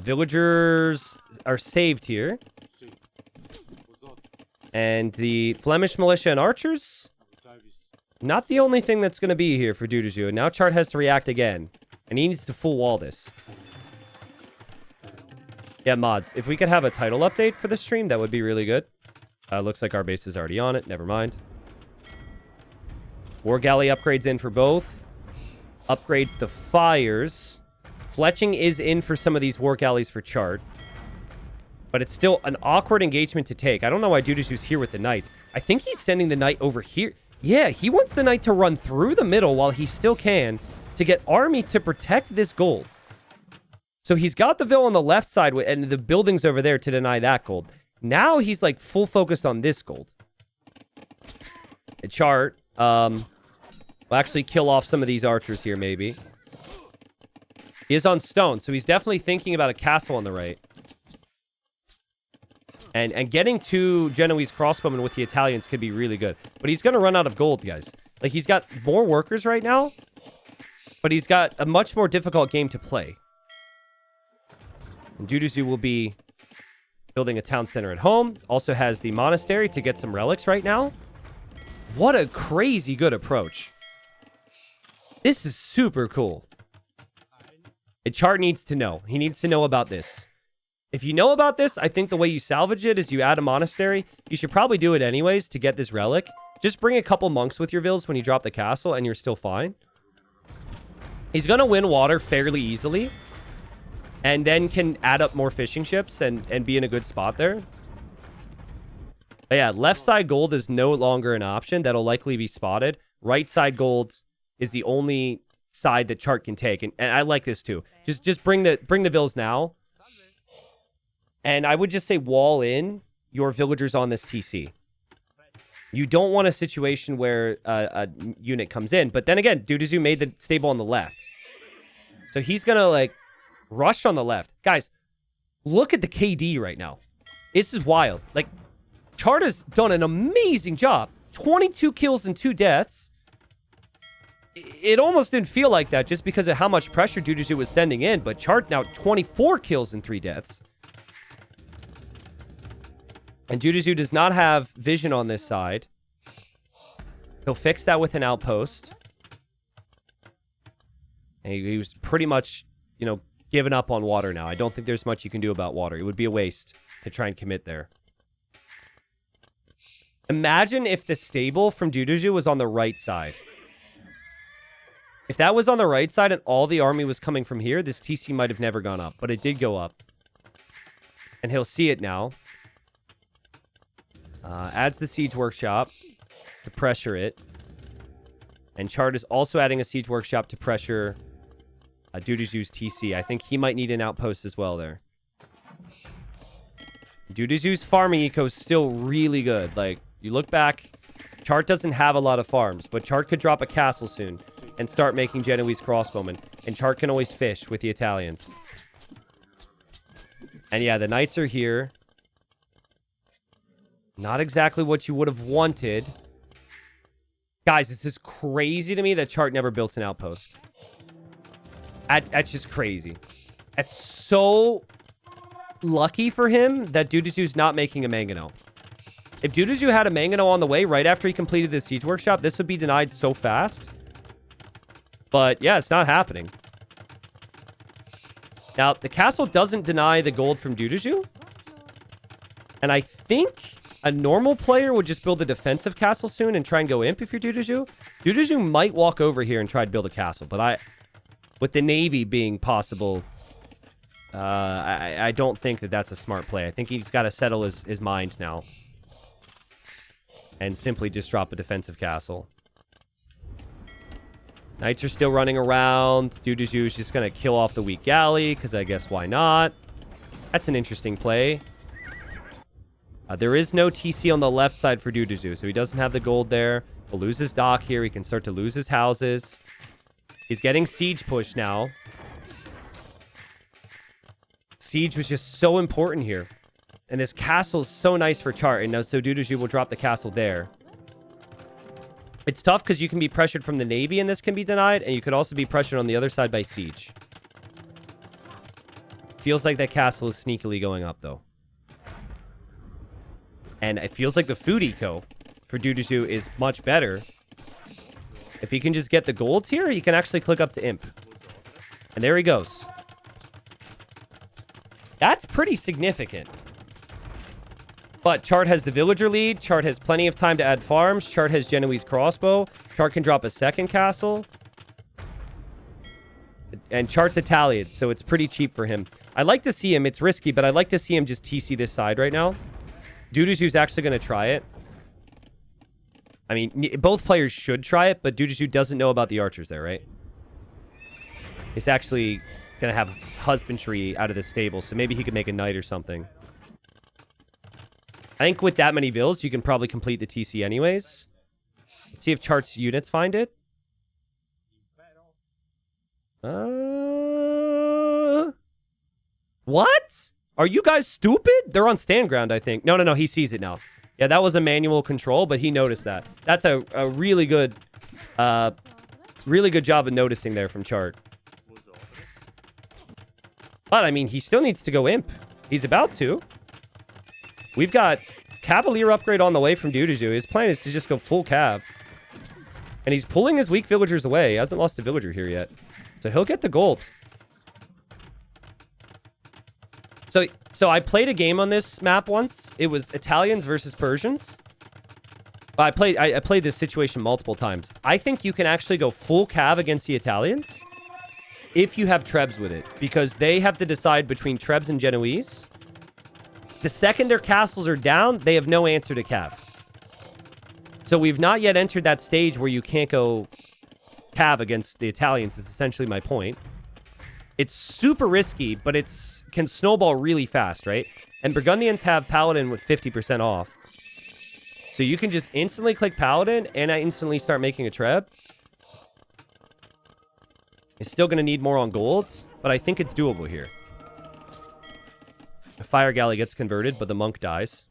Villagers are saved here. And the Flemish militia and archers, not the only thing that's going to be here for DuDuZhu. And now Chart has to react again. And he needs to full wall this. Yeah, mods, if we could have a title update for the stream, that would be really good. Looks like our base is already on it. Never mind. War Galley upgrades in for both. Upgrades the fires. Fletching is in for some of these War Galleys for Chart. But it's still an awkward engagement to take. I don't know why DuDuZhu's here with the knights. I think he's sending the knight over here. Yeah, he wants the knight to run through the middle while he still can to get army to protect this gold. So he's got the Vil on the left side and the buildings over there to deny that gold. Now he's like full focused on this gold. A chart. We'll actually kill off some of these archers here, maybe. He is on stone, so he's definitely thinking about a castle on the right. And getting two Genoese crossbowmen with the Italians could be really good. But he's going to run out of gold, guys. Like, he's got more workers right now, but he's got a much more difficult game to play. And DuDuZhu will be building a town center at home. Also has the monastery to get some relics right now. What a crazy good approach. This is super cool. A chart needs to know. He needs to know about this. If you know about this, I think the way you salvage it is you add a monastery. You should probably do it anyways to get this relic. Just bring a couple monks with your Vils when you drop the castle and you're still fine. He's going to win water fairly easily. And then can add up more fishing ships and be in a good spot there. But yeah, left side gold is no longer an option. That'll likely be spotted. Right side gold is the only side that chart can take. And I like this too. Just bring the Vils now. And I would just say wall in your villagers on this TC. You don't want a situation where a unit comes in. But then again, DuDuZhu made the stable on the left. So he's going to, like, rush on the left. Guys, look at the KD right now. This is wild. Like, Chart has done an amazing job. 22 kills and 2 deaths. It almost didn't feel like that just because of how much pressure DuDuZhu was sending in. But Chart now 24 kills and 3 deaths. And DuDuZhu does not have vision on this side. He'll fix that with an outpost. And he was pretty much, you know, giving up on water now. I don't think there's much you can do about water. It would be a waste to try and commit there. Imagine if the stable from DuDuZhu was on the right side. If that was on the right side and all the army was coming from here, this TC might have never gone up. But it did go up. And he'll see it now. Adds the siege workshop to pressure it. And Chart is also adding a siege workshop to pressure DuDuZhu's TC. I think he might need an outpost as well there. DuDuZhu's farming eco is still really good. Like, you look back, Chart doesn't have a lot of farms, but Chart could drop a castle soon and start making Genoese crossbowmen. And Chart can always fish with the Italians. And yeah, the knights are here. Not exactly what you would have wanted. Guys, this is crazy to me that Chart never built an outpost. That's just crazy. That's so lucky for him that DuDuZhu's not making a Mangano. If DuDuZhu had a Mangano on the way right after he completed the siege workshop, this would be denied so fast. But yeah, it's not happening. Now, the castle doesn't deny the gold from DuDuZhu. And I think a normal player would just build a defensive castle soon and try and go imp if you're DuDuZhu. DuDuZhu might walk over here and try to build a castle. But with the navy being possible, I don't think that that's a smart play. I think he's got to settle his mind now. And simply just drop a defensive castle. Knights are still running around. DuDuZhu is just going to kill off the weak galley, because I guess why not? That's an interesting play. There is no TC on the left side for DuDuZhu, so he doesn't have the gold there. He'll lose his dock here. He can start to lose his houses. He's getting siege push now. Siege was just so important here. And this castle is so nice for Chart. And so DuDuZhu will drop the castle there. It's tough because you can be pressured from the navy and this can be denied. And you could also be pressured on the other side by siege. Feels like that castle is sneakily going up, though. And it feels like the food eco for DuDuZhu is much better. If he can just get the golds here, he can actually click up to imp. And there he goes. That's pretty significant. But Chart has the villager lead. Chart has plenty of time to add farms. Chart has Genoese crossbow. Chart can drop a second castle. And Chart's Italian, so it's pretty cheap for him. I'd like to see him. It's risky, but I'd like to see him just TC this side right now. DuDuZhu's actually going to try it. I mean, both players should try it, but DuDuZhu doesn't know about the archers there, right? He's actually going to have husbandry out of the stable, so maybe he could make a knight or something. I think with that many vills, you can probably complete the TC anyways. Let's see if Chart's units find it. What? Are you guys stupid? They're on stand ground, I think. No, he sees it now. Yeah, that was a manual control, but he noticed that. That's a really good job of noticing there from Chart. But, I mean, he still needs to go Imp. He's about to. We've got Cavalier upgrade on the way from DuDuZhu. His plan is to just go full Cav. And he's pulling his weak villagers away. He hasn't lost a villager here yet. So he'll get the gold. So I played a game on this map once. It was Italians versus Persians. I played this situation multiple times. I think you can actually go full Cav against the Italians if you have Trebs with it. Because they have to decide between Trebs and Genoese. The second their castles are down, they have no answer to Cav. So we've not yet entered that stage where you can't go Cav against the Italians, is essentially my point. It's super risky, but it's can snowball really fast, right? And Burgundians have Paladin with 50% off. So you can just instantly click Paladin, and I instantly start making a Treb. It's still going to need more on golds, but I think it's doable here. The Fire Galley gets converted, but the Monk dies.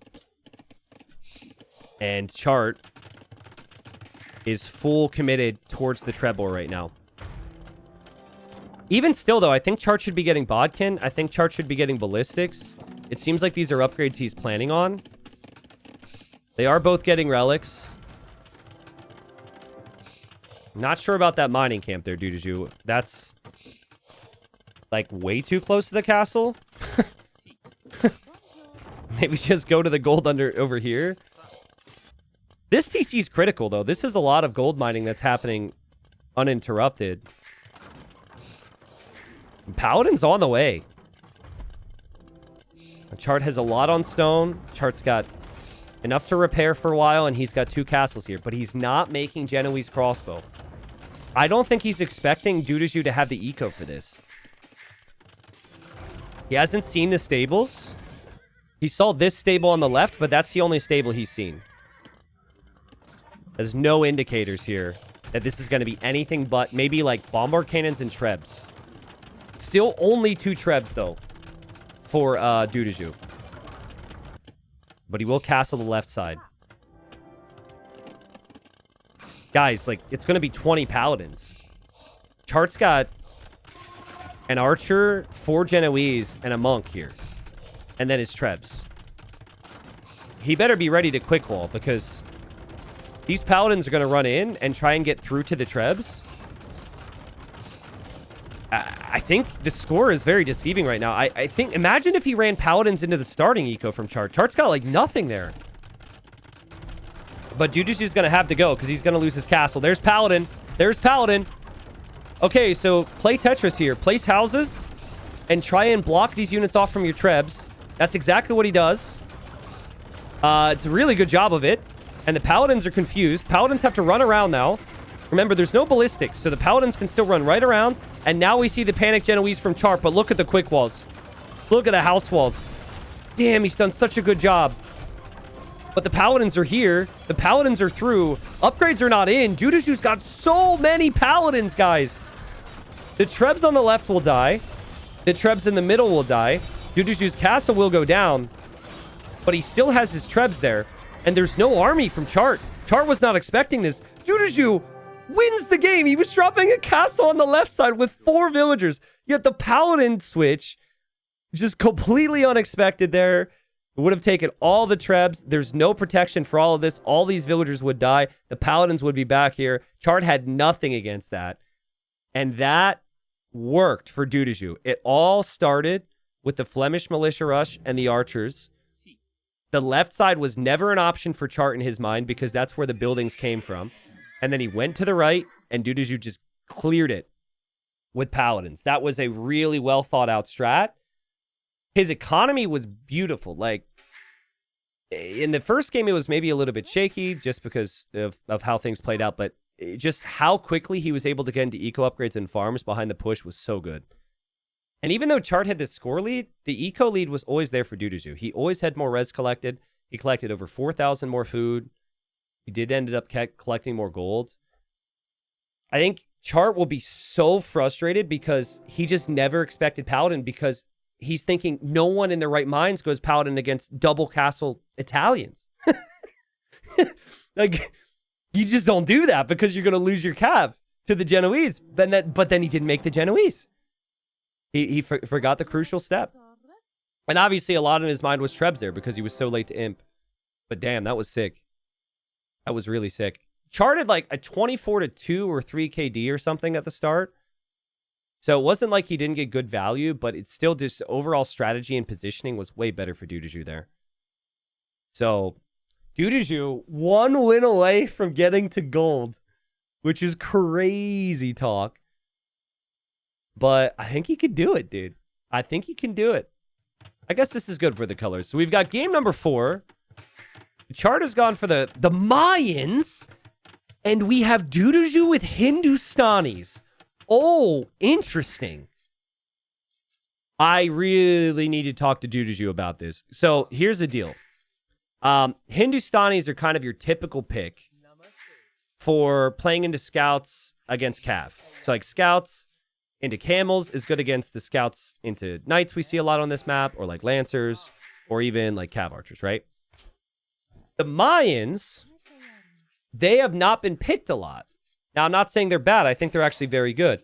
And Chart is full committed towards the treble right now. Even still, though, I think Chart should be getting Bodkin. I think Chart should be getting Ballistics. It seems like these are upgrades he's planning on. They are both getting relics. Not sure about that mining camp there, DuDuZhu. That's, like, way too close to the castle. Maybe just go to the gold over here. This TC is critical, though. This is a lot of gold mining that's happening uninterrupted. Paladin's on the way. Chart has a lot on stone. Chart's got enough to repair for a while, and he's got 2 castles here. But he's not making Genoese crossbow. I don't think he's expecting DuDuZhu to have the eco for this. He hasn't seen the stables. He saw this stable on the left, but that's the only stable he's seen. There's no indicators here that this is going to be anything but maybe like bombard cannons and Trebs. Still only 2 Trebs, though, for DuDuZhu. But he will castle the left side. Guys, like, it's going to be 20 Paladins. Chart's got an Archer, 4 Genoese, and a Monk here. And then his Trebs. He better be ready to quick wall, because these Paladins are going to run in and try and get through to the Trebs. I think the score is very deceiving right now. I think, imagine if he ran Paladins into the starting eco from Chart. Chart's got, like, nothing there. But DuDuZhu's going to have to go, because he's going to lose his castle. There's Paladin. There's Paladin. Okay, so play Tetris here. Place houses and try and block these units off from your Trebs. That's exactly what he does. It's a really good job of it. And the Paladins are confused. Paladins have to run around now. Remember, there's no ballistics, so the Paladins can still run right around. And now we see the Panic Genoese from Chart, but look at the quick walls. Look at the house walls. Damn, he's done such a good job. But the Paladins are here. The Paladins are through. Upgrades are not in. DuDuZhu's got so many Paladins, guys. The Trebs on the left will die. The Trebs in the middle will die. DuDuZhu's castle will go down. But he still has his Trebs there. And there's no army from Chart. Chart was not expecting this. DuDuZhu wins the game. He was dropping a castle on the left side with 4 villagers. Yet the Paladin switch, just completely unexpected there. It would have taken all the Trebs. There's no protection for all of this. All these villagers would die. The Paladins would be back here. Chart had nothing against that. And that worked for DuDuZhu. It all started with the Flemish militia rush and the archers. The left side was never an option for Chart in his mind because that's where the buildings came from. And then he went to the right, and DuDuZhu just cleared it with Paladins. That was a really well thought out strat. his economy was beautiful. Like, in the first game, it was maybe a little bit shaky just because of how things played out, but just how quickly he was able to get into eco upgrades and farms behind the push was so good. And even though Chart had the score lead, the eco lead was always there for DuDuZhu. He always had more res collected. He collected over 4,000 more food. He did ended up collecting more gold. I think Chart will be so frustrated because he just never expected Paladin, because he's thinking no one in their right minds goes Paladin against double castle Italians. Like, you just don't do that because you're going to lose your cav to the Genoese. But then he didn't make the Genoese. He forgot the crucial step. And obviously a lot in his mind was Trebs there because he was so late to imp. But damn, that was sick. That was really sick. Charted like a 24-2 or 3 KD or something at the start. So it wasn't like he didn't get good value, but it's still just overall strategy and positioning was way better for DuDuZhu there. So DuDuZhu, 1 win away from getting to gold, which is crazy talk. But I think he could do it, dude. I think he can do it. I guess this is good for the colors. So we've got game number 4. The chart has gone for the Mayans. And we have DuDuZhu with Hindustanis. Oh, interesting. I really need to talk to DuDuZhu about this. So here's the deal. Hindustanis are kind of your typical pick for playing into scouts against cav. So like scouts into camels is good against the scouts into knights we see a lot on this map, or like lancers, or even like cav archers, right? The Mayans, they have not been picked a lot. Now, I'm not saying they're bad. I think they're actually very good.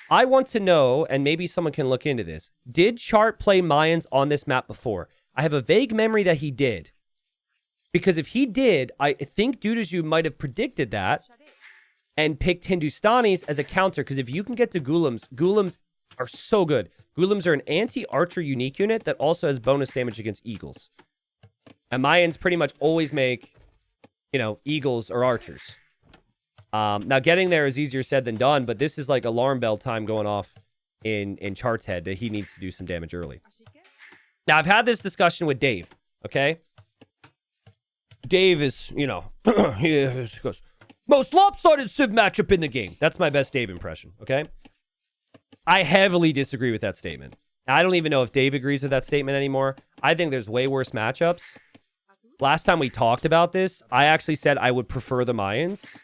I want to know, and maybe someone can look into this, did Chart play Mayans on this map before? I have a vague memory that he did. Because if he did, I think DuDuZhu might have predicted that and picked Hindustanis as a counter. Because if you can get to Ghoulims, Ghoulims are so good. Ghoulims are an anti-archer unique unit that also has bonus damage against eagles. And Mayans pretty much always make, you know, eagles or archers. Now, getting there is easier said than done, but this is like alarm bell time going off in Chart's head that he needs to do some damage early. Now, I've had this discussion with Dave, okay? Dave is, you know, he goes, most lopsided Civ matchup in the game. That's my best Dave impression, okay? I heavily disagree with that statement. I don't even know if Dave agrees with that statement anymore. I think there's way worse matchups. Last time we talked about this, I actually said I would prefer the Mayans.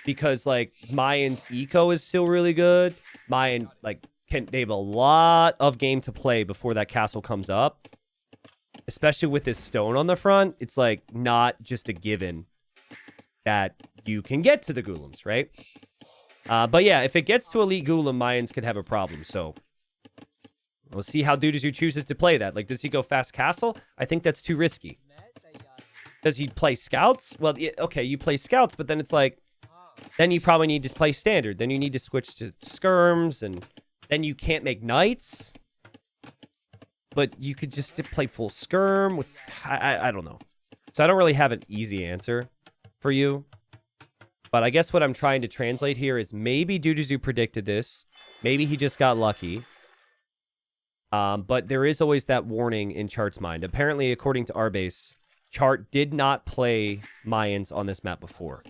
Because, like, Mayans eco is still really good. Mayan, like, they have a lot of game to play before that castle comes up. Especially with this stone on the front. It's, like, not just a given that you can get to the Ghoulims, right? But, yeah, if it gets to Elite Ghoulim, Mayans could have a problem. So, we'll see how DuDuZhu chooses to play that. Like, does he go fast castle? I think that's too risky. Does he play scouts? Well, okay, you play scouts, but then it's like, then you probably need to play standard. Then you need to switch to skirms, and then you can't make knights. But you could just play full skirm. With, I don't know. So I don't really have an easy answer for you. But I guess what I'm trying to translate here is maybe DuDuZhu predicted this. Maybe he just got lucky. But there is always that warning in Chart's mind. Apparently, according to Arbase, Chart did not play Mayans on this map before.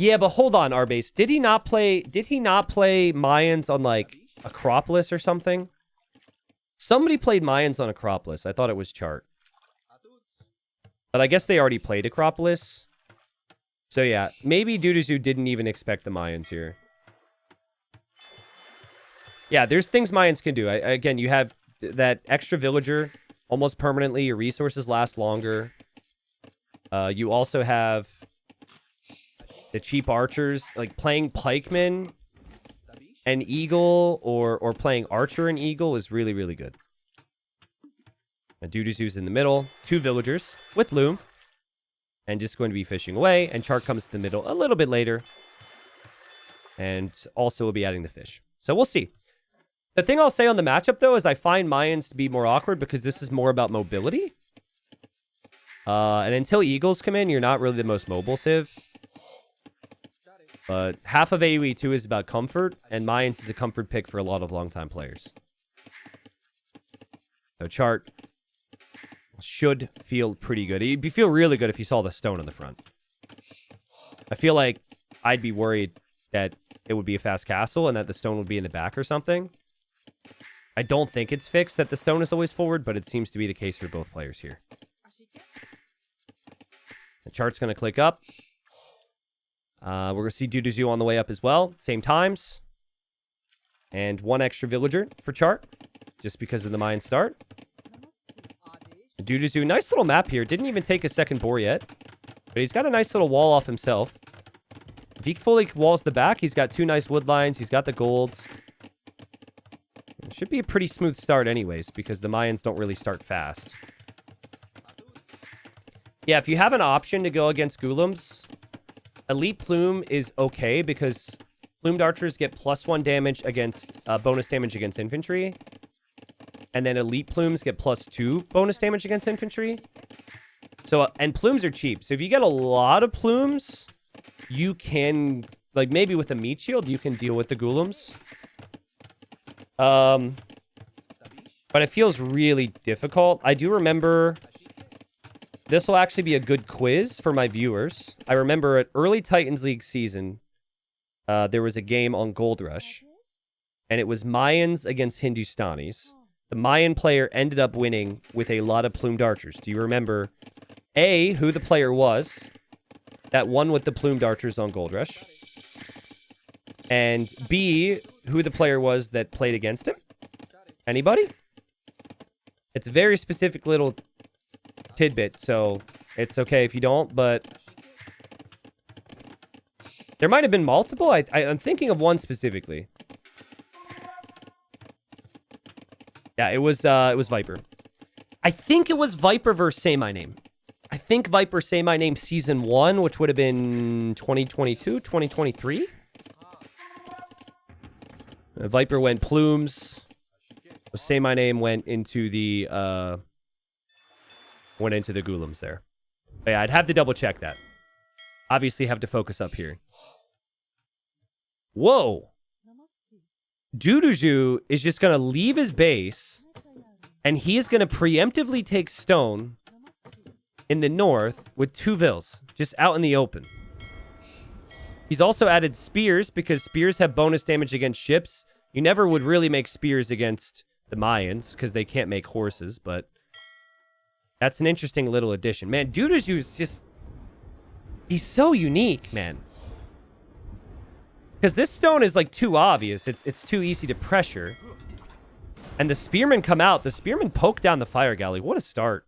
Yeah, but hold on, Arbase. Did he not play Mayans on, like, Acropolis or something? Somebody played Mayans on Acropolis. I thought it was Chart. But I guess they already played Acropolis. So yeah, maybe DuDuZhu didn't even expect the Mayans here. Yeah, there's things Mayans can do. Again, you have that extra villager almost permanently. Your resources last longer. You also have the cheap archers, like playing pikeman and eagle, or playing archer and eagle is really, really good. And DuDuZhu's in the middle, 2 villagers with loom, and just going to be fishing away. And Chart comes to the middle a little bit later, and also will be adding the fish. So we'll see. The thing I'll say on the matchup though is I find Mayans to be more awkward because this is more about mobility. And until eagles come in, you're not really the most mobile civ. But half of AoE 2 is about comfort, and Mayans is a comfort pick for a lot of long-time players. So Chart should feel pretty good. He'd feel really good if he saw the stone on the front. I feel like I'd be worried that it would be a fast castle and that the stone would be in the back or something. I don't think it's fixed that the stone is always forward, but it seems to be the case for both players here. The Chart's going to click up. We're going to see DuDuZhu on the way up as well. Same times. And one extra villager for Chart, just because of the Mayan start. DuDuZhu, nice little map here. Didn't even take a second boar yet. But he's got a nice little wall off himself. If he fully walls the back, he's got 2 nice wood lines. He's got the golds. It should be a pretty smooth start anyways, because the Mayans don't really start fast. Yeah, if you have an option to go against Golems, Elite Plume is okay, because Plumed Archers get +1 damage against, bonus damage against infantry. And then Elite Plumes get +2 bonus damage against infantry. So, and Plumes are cheap. So if you get a lot of Plumes, you can, like maybe with a meat shield, you can deal with the Golems. But it feels really difficult. I do remember, this will actually be a good quiz for my viewers. I remember at early Titans League season, there was a game on Gold Rush, and it was Mayans against Hindustanis. The Mayan player ended up winning with a lot of plumed archers. Do you remember, A, who the player was that won with the plumed archers on Gold Rush? And B, who the player was that played against him? Anybody? It's a very specific little tidbit, so it's okay if you don't, but there might have been multiple. I'm thinking of one specifically. Yeah, it was Viper. I think it was Viper versus Say My Name. I think Viper Say My Name Season 1, which would have been 2022, 2023. Viper went Plumes. Say My Name went into the Golems there. But yeah, I'd have to double check that. Obviously have to focus up here. Whoa. DuDuZhu is just going to leave his base, and he is going to preemptively take stone in the north with 2 vills, just out in the open. He's also added spears, because spears have bonus damage against ships. You never would really make spears against the Mayans, because they can't make horses, but that's an interesting little addition. Man, DuDuZhu is just, he's so unique, man. Because this stone is, like, too obvious. It's too easy to pressure. And the spearmen come out. The spearmen poke down the fire galley. What a start.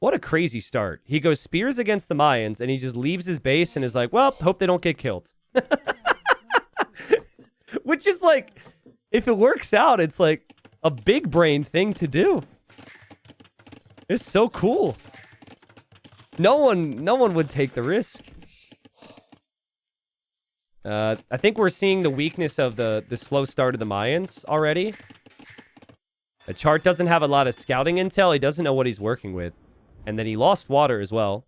What a crazy start. He goes spears against the Mayans, and he just leaves his base and is like, well, hope they don't get killed. Which is, like, if it works out, it's, like, a big brain thing to do. It's so cool. No one would take the risk. I think we're seeing the weakness of the slow start of the Mayans already. The Chart doesn't have a lot of scouting intel. He doesn't know what he's working with. And then he lost water as well.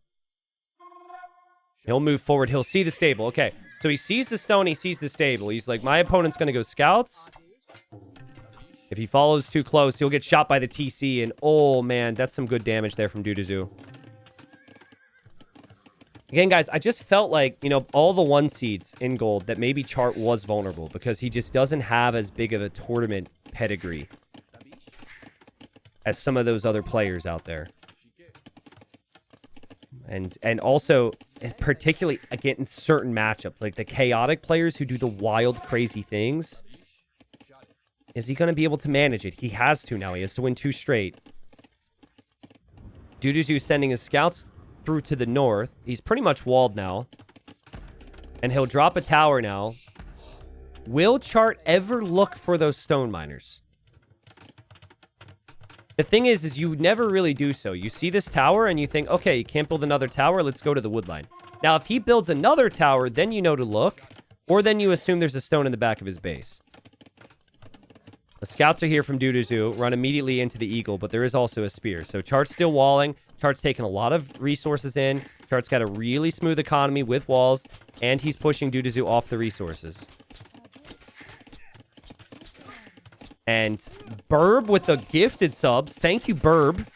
He'll move forward. He'll see the stable. Okay, so he sees the stone. He sees the stable. He's like, my opponent's going to go scouts. If he follows too close, he'll get shot by the TC. And oh, man, that's some good damage there from DuDuZhu. Again, guys, I just felt like, you know, all the 1 seeds in gold that maybe Chart was vulnerable because he just doesn't have as big of a tournament pedigree as some of those other players out there. And also, particularly against certain matchups, like the chaotic players who do the wild, crazy things. Is he going to be able to manage it? He has to now. He has to win 2 straight. DuDuZhu sending his scouts through to the north. He's pretty much walled now. And he'll drop a tower now. Will Chart ever look for those stone miners? The thing is you never really do so. You see this tower and you think, okay, you can't build another tower. Let's go to the wood line. Now, if he builds another tower, then you know to look. Or then you assume there's a stone in the back of his base. The scouts are here from DuDuZhu. Run immediately into the eagle, but there is also a spear. So Chart's still walling. Chart's taking a lot of resources in. Chart's got a really smooth economy with walls. And he's pushing DuDuZhu off the resources. And Burb with the gifted subs. Thank you, Burb.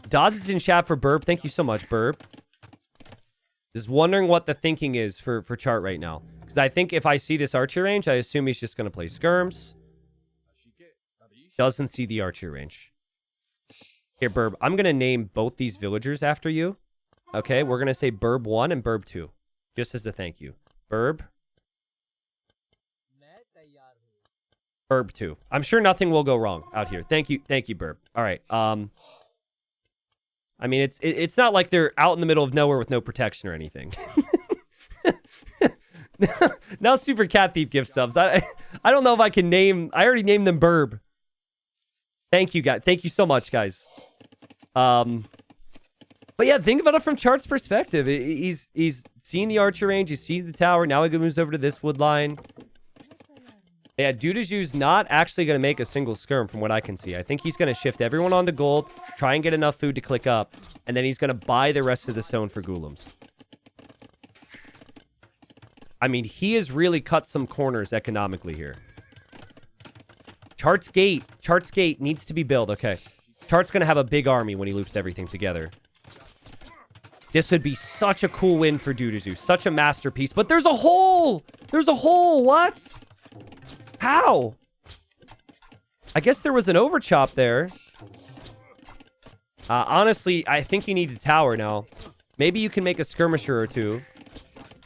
Dodds is in chat for Burb. Thank you so much, Burb. Just wondering what the thinking is for Chart right now. Because I think if I see this archer range, I assume he's just going to play skirms. Doesn't see the archer range. Here, Burb, I'm going to name both these villagers after you. Okay, we're going to say Burb 1 and Burb 2. Just as a thank you. Burb. Burb 2. I'm sure nothing will go wrong out here. Thank you, Burb. All right. I mean, it's not like they're out in the middle of nowhere with no protection or anything. Now Super Cat Thief gift subs. I don't know if I can name... I already named them Burb. Thank you, guys. Thank you so much, guys. But yeah, think about it from Chart's perspective. He's seen the archer range. He's seen the tower. Now he moves over to this wood line. Yeah, DuDuZhu's not actually going to make a single skirm from what I can see. I think he's going to shift everyone onto gold, try and get enough food to click up, and then he's going to buy the rest of the stone for Ghoulems. I mean, he has really cut some corners economically here. Chart's gate needs to be built. Okay. Chart's going to have a big army when he loops everything together. This would be such a cool win for DuDuZhu. Such a masterpiece. But there's a hole! There's a hole! What? How? I guess there was an overchop there. Honestly, I think you need a tower now. Maybe you can make a skirmisher or two.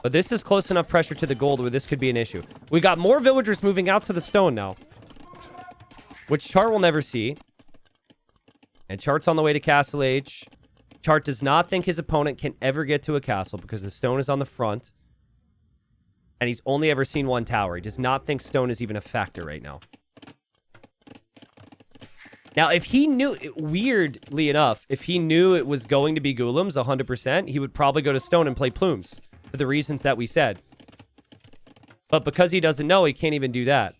But this is close enough pressure to the gold where this could be an issue. We got more villagers moving out to the stone now. Which Chart will never see. And Chart's on the way to Castle Age. Chart does not think his opponent can ever get to a castle because the stone is on the front. And he's only ever seen one tower. He does not think stone is even a factor right now. Now, if he knew, weirdly enough, if he knew it was going to be Ghoulems 100%, he would probably go to stone and play plumes. For the reasons that we said. But because he doesn't know, he can't even do that.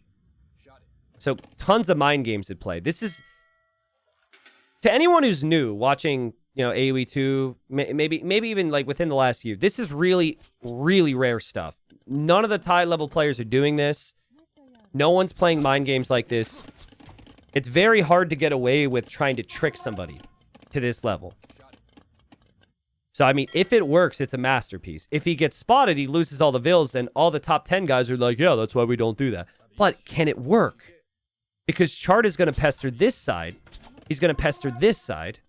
So, tons of mind games at play. This is... To anyone who's new, watching, you know, AoE 2, maybe even like within the last year, this is really, really rare stuff. None of the high level players are doing this. No one's playing mind games like this. It's very hard to get away with trying to trick somebody to this level. So, I mean, if it works, it's a masterpiece. If he gets spotted, he loses all the vills, and all the top 10 guys are like, yeah, that's why we don't do that. But can it work? Because Chart is going to pester this side. He's going to pester this side.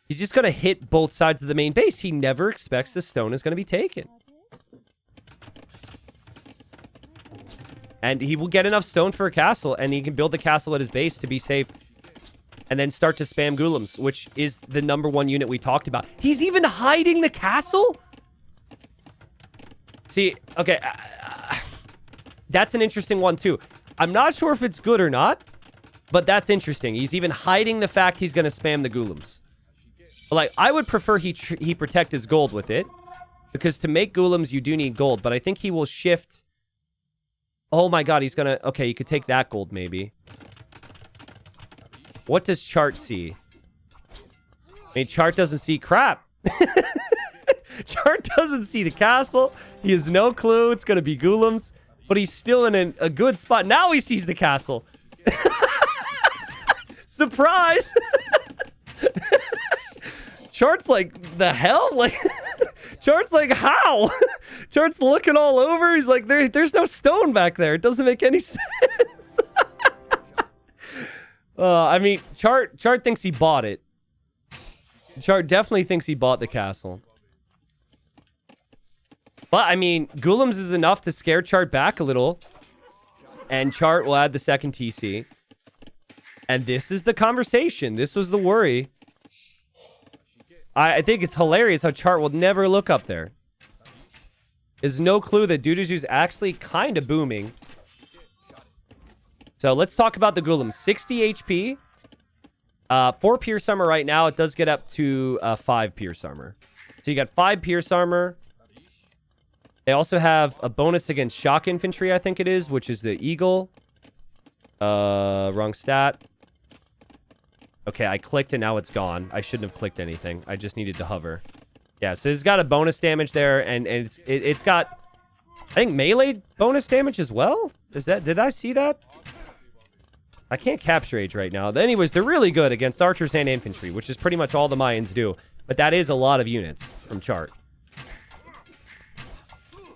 He's just going to hit both sides of the main base. He never expects the stone is going to be taken. And he will get enough stone for a castle, and he can build the castle at his base to be safe. And then start to spam Ghoulems, which is the #1 unit we talked about. He's even hiding the castle? See, okay. That's an interesting one, too. I'm not sure if it's good or not, but that's interesting. He's even hiding the fact he's going to spam the Ghoulems. Like, I would prefer he protect his gold with it, because to make Ghoulems, you do need gold, but I think he will shift... Oh my god, he's going to... Okay, you could take that gold, maybe. What does Chart see? I mean, Chart doesn't see crap. Chart doesn't see the castle. He has no clue it's going to be Ghoulems. But he's still in a good spot. Now he sees the castle. Surprise! Chart's like, the hell? Like, Chart's like, how? Chart's looking all over. He's like, there's no stone back there. It doesn't make any sense. I mean, Chart thinks he bought it. Chart definitely thinks he bought the castle. But, I mean, Ghoulems is enough to scare Chart back a little. And Chart will add the second TC. And this is the conversation. This was the worry. I think it's hilarious how Chart will never look up there. There's no clue that DuDuZhu's actually kind of booming. So let's talk about the Ghoulems. 60 HP. 4 Pierce Armor right now. It does get up to 5 Pierce Armor. So you got 5 Pierce Armor. They also have a bonus against Shock Infantry, I think it is, which is the Eagle. Wrong stat. Okay, I clicked and now it's gone. I shouldn't have clicked anything. I just needed to hover. Yeah, so it's got a bonus damage there, and it's got, I think, melee bonus damage as well? Did I see that? I can't capture age right now. Anyways, they're really good against archers and infantry, which is pretty much all the Mayans do. But that is a lot of units from chart.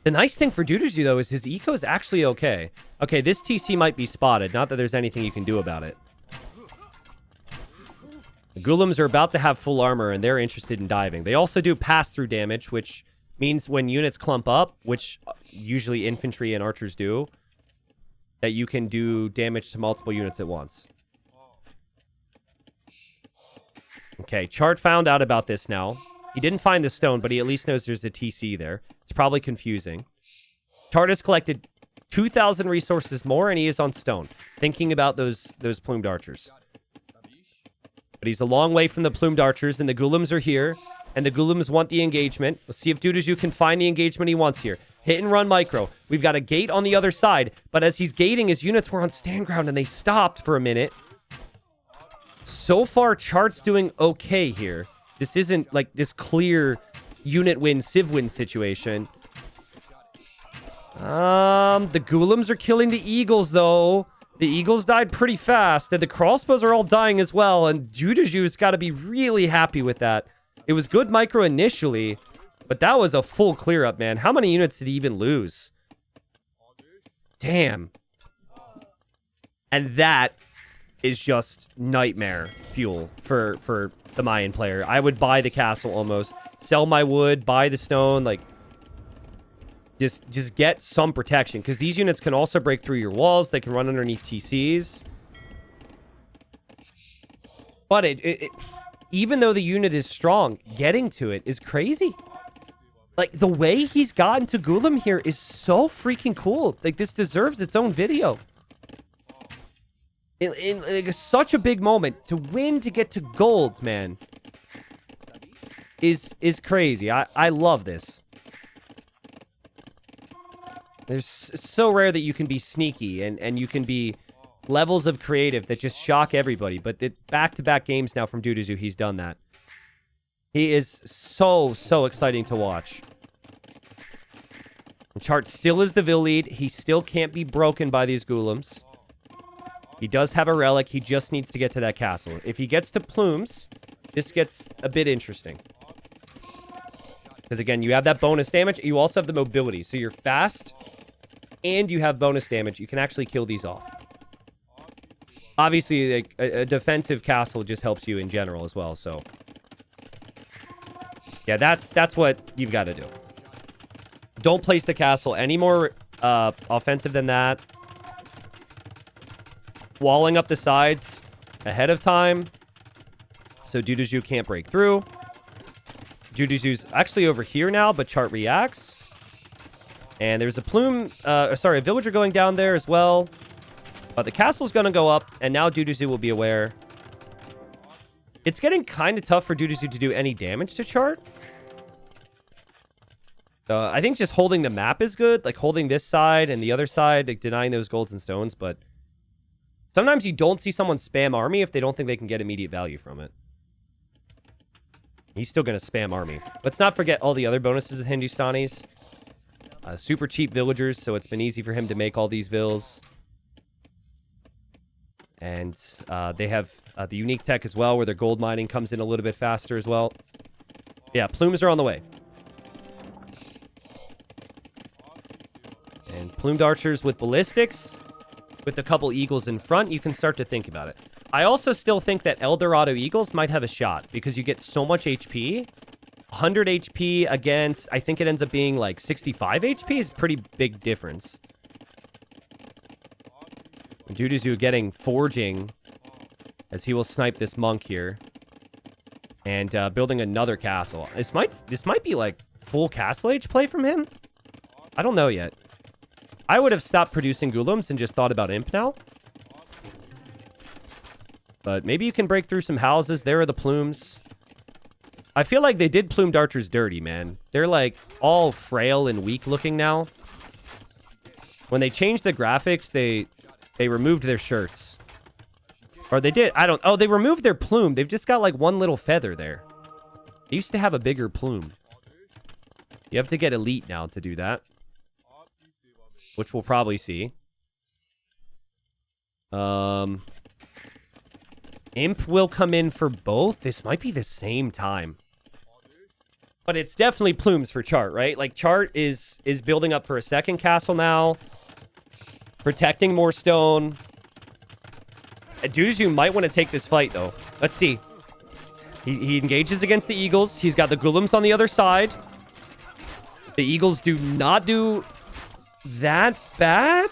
The nice thing for DuDuZhu, though, is his eco is actually okay. Okay, this TC might be spotted. Not that there's anything you can do about it. The Ghoulims are about to have full armor, and they're interested in diving. They also do pass-through damage, which means when units clump up, which usually infantry and archers do, that you can do damage to multiple units at once. Okay, Chart found out about this now. He didn't find the stone, but he at least knows there's a TC there. It's probably confusing. Chart has collected 2,000 resources more, and he is on stone, thinking about those plumed archers. But he's a long way from the plumed archers, and the Ghoulims are here, and the Ghoulims want the engagement. Let's see if DuDuZhu can find the engagement he wants here. Hit and run micro. We've got a gate on the other side, but as he's gating, his units were on stand ground, and they stopped for a minute. So far, Chart's doing okay here. This isn't like this clear unit win, civ win situation. The Ghoulims are killing the Eagles, though. The Eagles died pretty fast, and the crossbows are all dying as well, and DuDuZhu's got to be really happy with that. It was good micro initially, but that was a full clear up, man. How many units did he even lose? Damn. And that is just nightmare fuel for the Mayan player. I would buy the castle almost. Sell my wood, buy the stone, like... Just get some protection, because these units can also break through your walls. They can run underneath TCs. But even though the unit is strong, getting to it is crazy. Like, the way he's gotten to Ghoulim here is so freaking cool. Like, this deserves its own video. In like, such a big moment. To win to get to gold, man, is crazy. I love this. It's so rare that you can be sneaky and you can be levels of creative that just shock everybody. But back-to-back games now from DuDuZhu, he's done that. He is so exciting to watch. Chart still is the Vil lead. He still can't be broken by these Ghoulims. He does have a relic. He just needs to get to that castle. If he gets to Plumes, this gets a bit interesting. Because, again, you have that bonus damage. You also have the mobility. So you're fast, and you have bonus damage. You can actually kill these off. Obviously, like, a defensive castle just helps you in general as well. So, yeah, that's what you've got to do. Don't place the castle any more offensive than that. Walling up the sides ahead of time, so DuDuZhu can't break through. DuDuZhu's actually over here now, but Chart reacts. And there's a a villager going down there as well. But the castle's going to go up, and now DuDuZhu will be aware. It's getting kind of tough for DuDuZhu to do any damage to Chart. I think just holding the map is good, like holding this side and the other side, like denying those golds and stones, but sometimes you don't see someone spam army if they don't think they can get immediate value from it. He's still going to spam army. Let's not forget all the other bonuses of Hindustanis. Super cheap villagers, so it's been easy for him to make all these vills. And they have the unique tech as well, where their gold mining comes in a little bit faster as well. Yeah, plumes are on the way. And plumed archers with ballistics, with a couple eagles in front, you can start to think about it. I also still think that Eldorado Eagles might have a shot, because you get so much HP. 100 HP against, I think it ends up being like 65 HP is a pretty big difference. DuDuZhu getting forging, as he will snipe this monk here. And building another castle. This might be like full castle age play from him. I don't know yet. I would have stopped producing Ghoulims and just thought about Imp now. But maybe you can break through some houses. There are the plumes. I feel like they did plumed archers dirty, man. They're like all frail and weak looking now. When they changed the graphics, they removed their shirts. Or they did. Oh, they removed their plume. They've just got like one little feather there. They used to have a bigger plume. You have to get elite now to do that, which we'll probably see. Imp will come in for both. This might be the same time. But it's definitely plumes for Chart, right? Like, Chart is building up for a second castle now. Protecting more stone. DuDuZhu might want to take this fight, though. Let's see. He engages against the Eagles. He's got the Golems on the other side. The Eagles do not do that bad.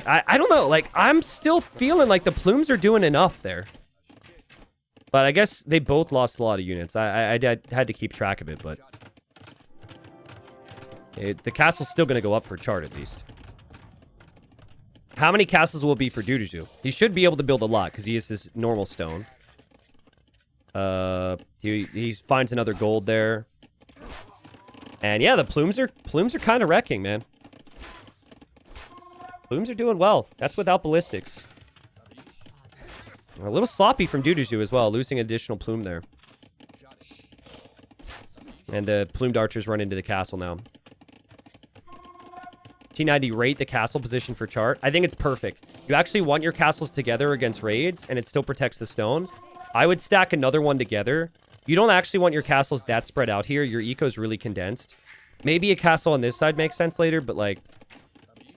I don't know. Like, I'm still feeling like the plumes are doing enough there. But I guess they both lost a lot of units. I had to keep track of it, but... the castle's still going to go up for Chart, at least. How many castles will it be for DuDuZhu? He should be able to build a lot, because he has this normal stone. He finds another gold there. And yeah, the plumes are kind of wrecking, man. Plumes are doing well. That's without ballistics. A little sloppy from DuDuZhu as well, losing additional plume there. And the plumed archers run into the castle now. T90 rate the castle position for Chart. I think it's perfect. You actually want your castles together against raids, and it still protects the stone. I would stack another one together. You don't actually want your castles that spread out here. Your eco's really condensed. Maybe a castle on this side makes sense later, but like...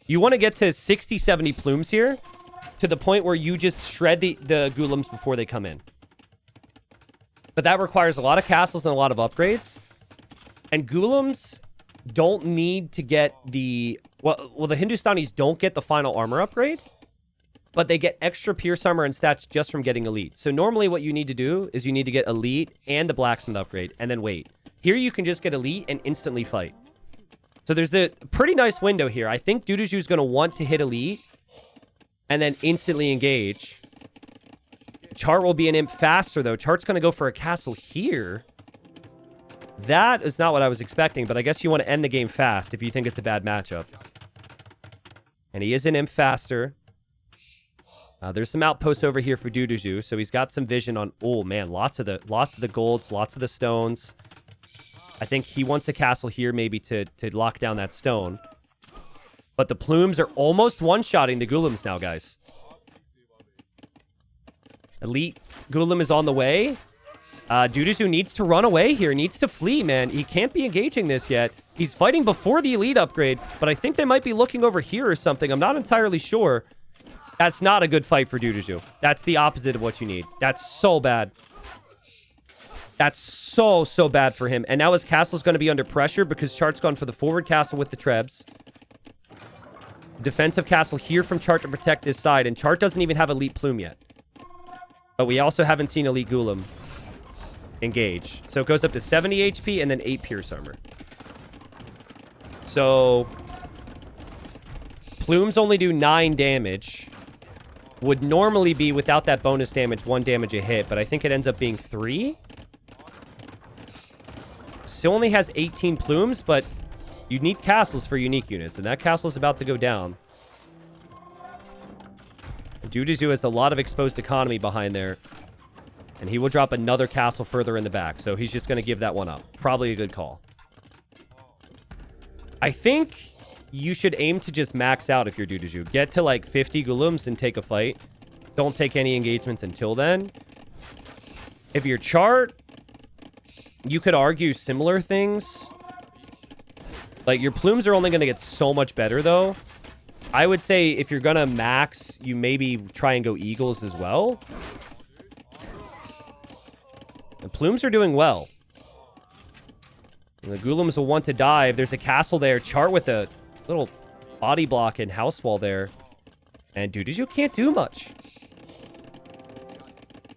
You want to get to 60, 70 plumes here, to the point where you just shred the Golems before they come in. But that requires a lot of castles and a lot of upgrades. And Golems don't need to get the... Well, the Hindustanis don't get the final armor upgrade, but they get extra pierce armor and stats just from getting elite. So normally what you need to do is you need to get elite and the blacksmith upgrade, and then wait. Here you can just get elite and instantly fight. So there's a pretty nice window here. I think DuDuZhu is going to want to hit elite and then instantly engage. Chart will be an imp faster, though. Chart's going to go for a castle here. That is not what I was expecting, but I guess you want to end the game fast if you think it's a bad matchup. And he is an imp faster. There's some outposts over here for DuDuZhu, so he's got some vision on... Oh, man, lots of the golds, lots of the stones. I think he wants a castle here maybe to lock down that stone. But the plumes are almost one-shotting the Golems now, guys. Elite Golem is on the way. DuDuZhu needs to run away here. Needs to flee, man. He can't be engaging this yet. He's fighting before the elite upgrade, but I think they might be looking over here or something. I'm not entirely sure. That's not a good fight for DuDuZhu. That's the opposite of what you need. That's so bad. That's so bad for him. And now his castle's going to be under pressure because Chart's gone for the forward castle with the Trebs. Defensive castle here from Chart to protect this side. And Chart doesn't even have elite plume yet. But we also haven't seen elite Golem engage. So it goes up to 70 HP and then 8 pierce armor. So plumes only do 9 damage. Would normally be, without that bonus damage, 1 damage a hit. But I think it ends up being 3. Still only has 18 plumes, but you need castles for unique units, and that castle is about to go down. DuDuZhu has a lot of exposed economy behind there, and he will drop another castle further in the back, so he's just going to give that one up. Probably a good call. I think you should aim to just max out if you're DuDuZhu. Get to like 50 Golems and take a fight. Don't take any engagements until then. If you're Chart... You could argue similar things. Like, your plumes are only going to get so much better, though. I would say if you're going to max, you maybe try and go Eagles as well. The plumes are doing well. And the Golems will want to dive. There's a castle there. Chart with a little body block and house wall there. And DuDuZhu can't do much.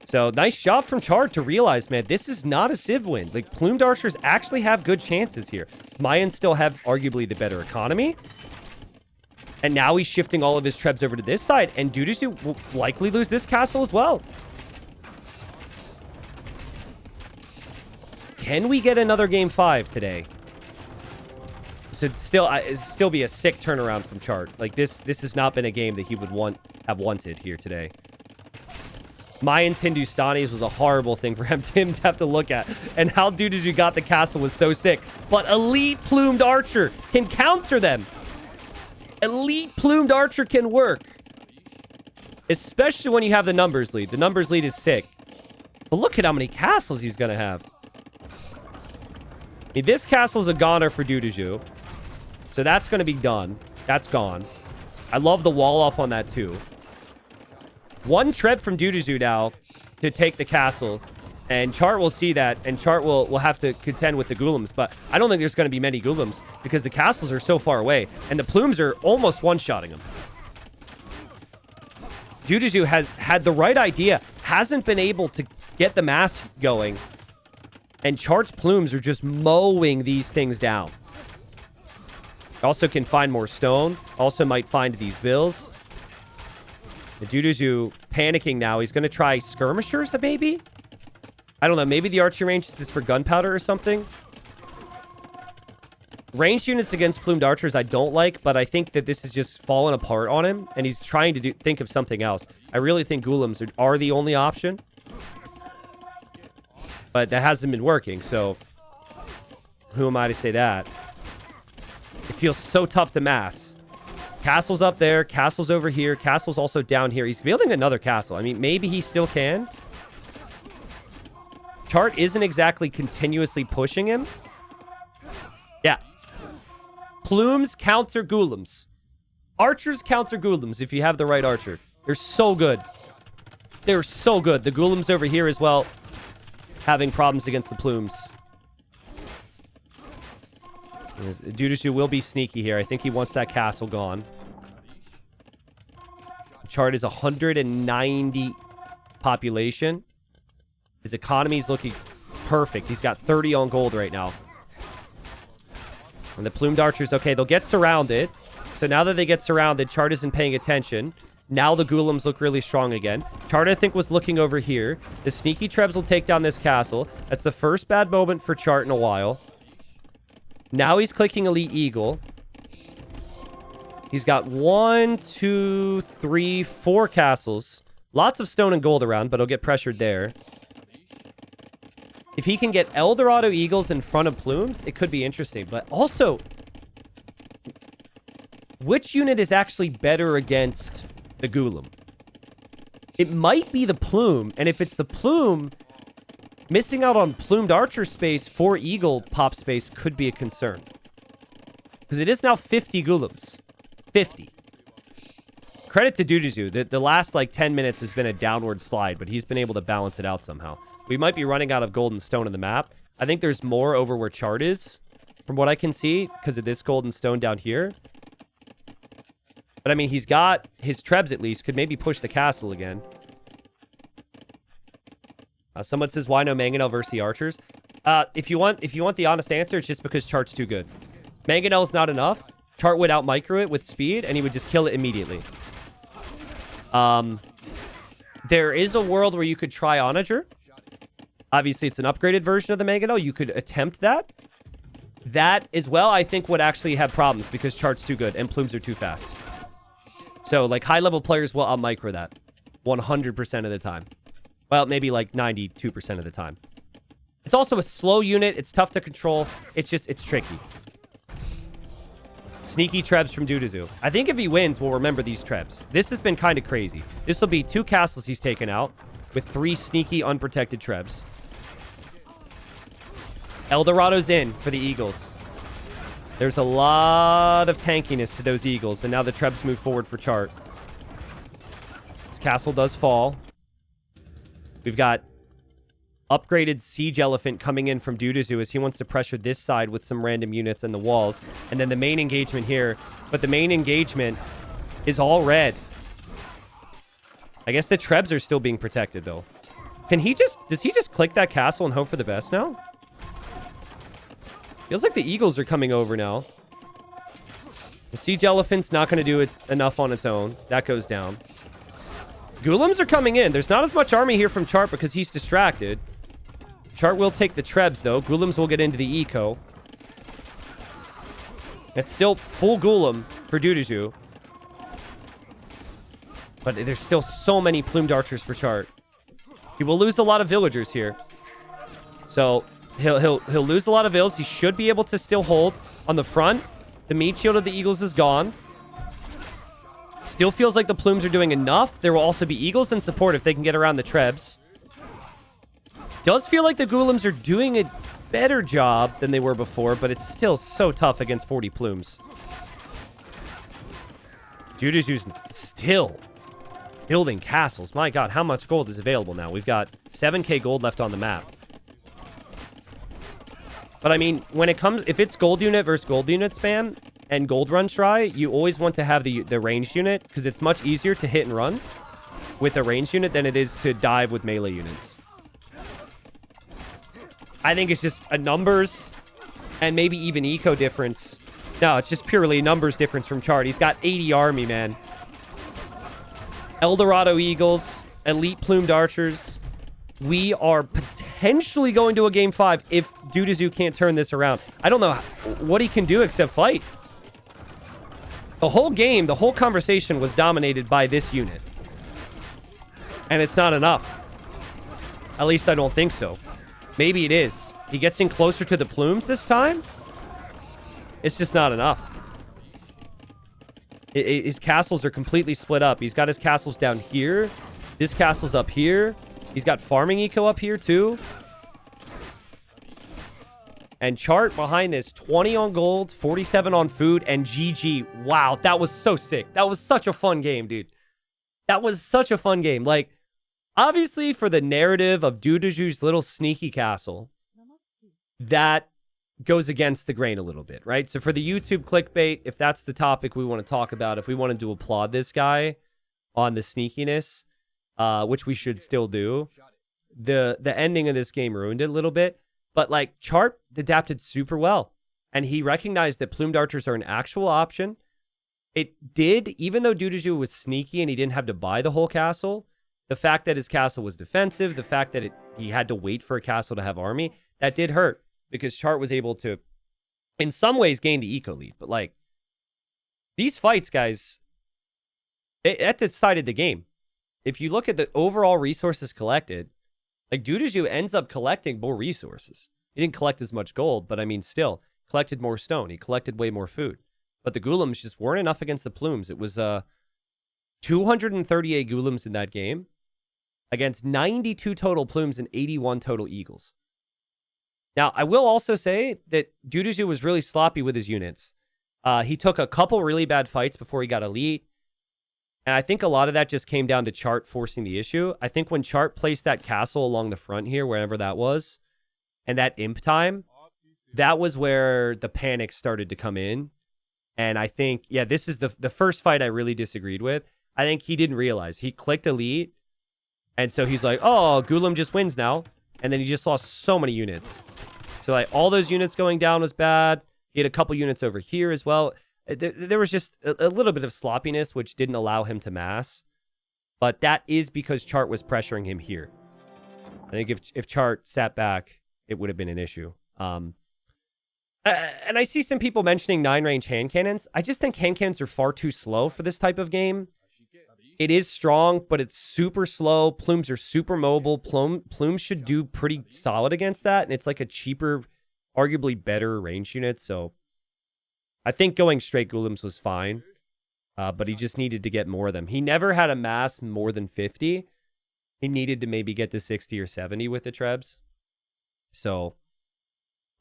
So, nice shot from Chart to realize, man, this is not a Civ win. Like, plumed archers actually have good chances here. Mayans still have arguably the better economy. And now he's shifting all of his Trebs over to this side. And DuDuZhu will likely lose this castle as well. Can we get another Game 5 today? So, it'd still be a sick turnaround from Chart. Like, this has not been a game that he would have wanted here today. Mayans Hindustanis was a horrible thing for him to have to look at. And how DuDuZhu got the castle was so sick. But elite plumed archer can counter them. Elite plumed archer can work. Especially when you have the numbers lead. The numbers lead is sick. But look at how many castles he's going to have. I mean, this castle's a goner for DuDuZhu. So that's going to be done. That's gone. I love the wall off on that too. One treb from DuDuZhu now to take the castle. And Chart will see that, and Chart will have to contend with the Ghoulems. But I don't think there's going to be many Ghoulems because the castles are so far away. And the Plumes are almost one-shotting them. DuDuZhu has had the right idea, hasn't been able to get the mass going. And Chart's Plumes are just mowing these things down. Also can find more stone. Also might find these vills. The DuDuZhu panicking now. He's going to try skirmishers, maybe? I don't know. Maybe the archery range is just for gunpowder or something. Ranged units against plumed archers I don't like, but I think that this is just falling apart on him, and he's trying to think of something else. I really think Ghoulems are the only option. But that hasn't been working, so who am I to say that? It feels so tough to mass. Castle's up there, castle's over here, castle's also down here. He's building another castle. I mean, maybe he still can. Chart isn't exactly continuously pushing him. Yeah. Plumes counter Ghoulems. Archers counter Ghoulems if you have the right archer. They're so good. They're so good. The Ghoulems over here as well, having problems against the Plumes. DuDuZhu will be sneaky here. I think he wants that castle gone. Chart is 190 population. His economy's looking perfect. He's got 30 on gold right now. And the plumed archers, okay, they'll get surrounded. So now that they get surrounded, Chart isn't paying attention. Now the Ghoulems look really strong again. Chart, I think, was looking over here. The sneaky trebs will take down this castle. That's the first bad moment for Chart in a while. Now he's clicking Elite Eagle. He's got 1, 2, 3, 4 castles. Lots of stone and gold around, but he'll get pressured there. If he can get Eldorado Eagles in front of Plumes, it could be interesting. But also, which unit is actually better against the Ghoulem? It might be the Plume. And if it's the Plume, missing out on Plumed Archer space for Eagle pop space could be a concern. Because it is now 50 Ghoulems. 50. Credit to DuDuZhu. The last, 10 minutes has been a downward slide, but he's been able to balance it out somehow. We might be running out of gold and stone in the map. I think there's more over where Chart is, from what I can see, because of this gold and stone down here. But, I mean, he's got his trebs, at least. Could maybe push the castle again. Someone says, why no Mangonel versus the archers? If you want the honest answer, it's just because Chart's too good. Mangonel's not enough. Chart would out-micro it with speed, and he would just kill it immediately. There is a world where you could try Onager. Obviously, it's an upgraded version of the Mangonel. You could attempt that. That, as well, I think would actually have problems because Chart's too good and Plumes are too fast. So, high-level players will out-micro that 100% of the time. Well, maybe 92% of the time. It's also a slow unit. It's tough to control. It's tricky. Sneaky trebs from DuDuZhu. I think if he wins, we'll remember these trebs. This has been kind of crazy. This will be 2 castles he's taken out with 3 sneaky, unprotected trebs. Eldorado's in for the Eagles. There's a lot of tankiness to those Eagles, and now the trebs move forward for Chart. This castle does fall. We've got upgraded Siege Elephant coming in from DuDuZhu as he wants to pressure this side with some random units in the walls. And then the main engagement here. But the main engagement is all red. I guess the trebs are still being protected, though. Does he just click that castle and hope for the best now? Feels like the Eagles are coming over now. The Siege Elephant's not going to do it enough on its own. That goes down. Ghoulems are coming in. There's not as much army here from Chart because he's distracted. Chart will take the trebs, though. Ghoulems will get into the eco. It's still full Ghoulem for DuDuZhu. But there's still so many plumed archers for Chart. He will lose a lot of villagers here. So he'll lose a lot of vills. He should be able to still hold on the front. The meat shield of the Eagles is gone. Still feels like the Plumes are doing enough. There will also be Eagles in support if they can get around the Trebs. Does feel like the Ghoulems are doing a better job than they were before, but it's still so tough against 40 Plumes. DuDuZhu's still building castles. My god, how much gold is available now? We've got 7k gold left on the map. But I mean, when it comes... If it's gold unit versus gold unit spam and gold run try, you always want to have the ranged unit because it's much easier to hit and run with a ranged unit than it is to dive with melee units. I think it's just a numbers and maybe even eco difference. No, it's just purely numbers difference from Chart. He's got 80 army, man. Eldorado Eagles, elite plumed archers. We are potentially going to a game 5 if DuDuZhu can't turn this around. I don't know what he can do except fight. The whole game, the whole conversation was dominated by this unit. And it's not enough. At least I don't think so. Maybe it is. He gets in closer to the Plumes this time. It's just not enough. His castles are completely split up. He's got his castles down here. This castle's up here. He's got farming eco up here too. And Chart behind this, 20 on gold, 47 on food, and GG. Wow, that was so sick. That was such a fun game, dude. That was such a fun game. Like, obviously, for the narrative of DuDuZhu's little sneaky castle, that goes against the grain a little bit, right? So for the YouTube clickbait, if that's the topic we want to talk about, if we wanted to applaud this guy on the sneakiness, which we should still do, the ending of this game ruined it a little bit. But, like, Chart adapted super well. And he recognized that plumed archers are an actual option. It did, even though DuDuZhu was sneaky and he didn't have to buy the whole castle, the fact that his castle was defensive, the fact that he had to wait for a castle to have army, that did hurt. Because Chart was able to, in some ways, gain the eco lead. But, like, these fights, guys, that decided the game. If you look at the overall resources collected, like, DuDuZhu ends up collecting more resources. He didn't collect as much gold, but, I mean, still, collected more stone. He collected way more food. But the Ghoulems just weren't enough against the Plumes. It was 238 Ghoulems in that game against 92 total Plumes and 81 total Eagles. Now, I will also say that DuDuZhu was really sloppy with his units. He took a couple really bad fights before he got elite. And I think a lot of that just came down to Chart forcing the issue. I think when Chart placed that castle along the front here, wherever that was, and that imp time, that was where the panic started to come in. And I think, yeah, this is the first fight I really disagreed with. I think he didn't realize. He clicked elite. And so he's like, oh, Ghoulam just wins now. And then he just lost so many units. So, like, all those units going down was bad. He had a couple units over here as well. There was just a little bit of sloppiness, which didn't allow him to mass. But that is because Chart was pressuring him here. I think if Chart sat back, it would have been an issue. And I see some people mentioning 9-range hand cannons. I just think hand cannons are far too slow for this type of game. It is strong, but it's super slow. Plumes are super mobile. Plumes should do pretty solid against that. And it's like a cheaper, arguably better range unit. So I think going straight Ghoulems was fine. But he just needed to get more of them. He never had a mass more than 50. He needed to maybe get to 60 or 70 with the Trebs. So,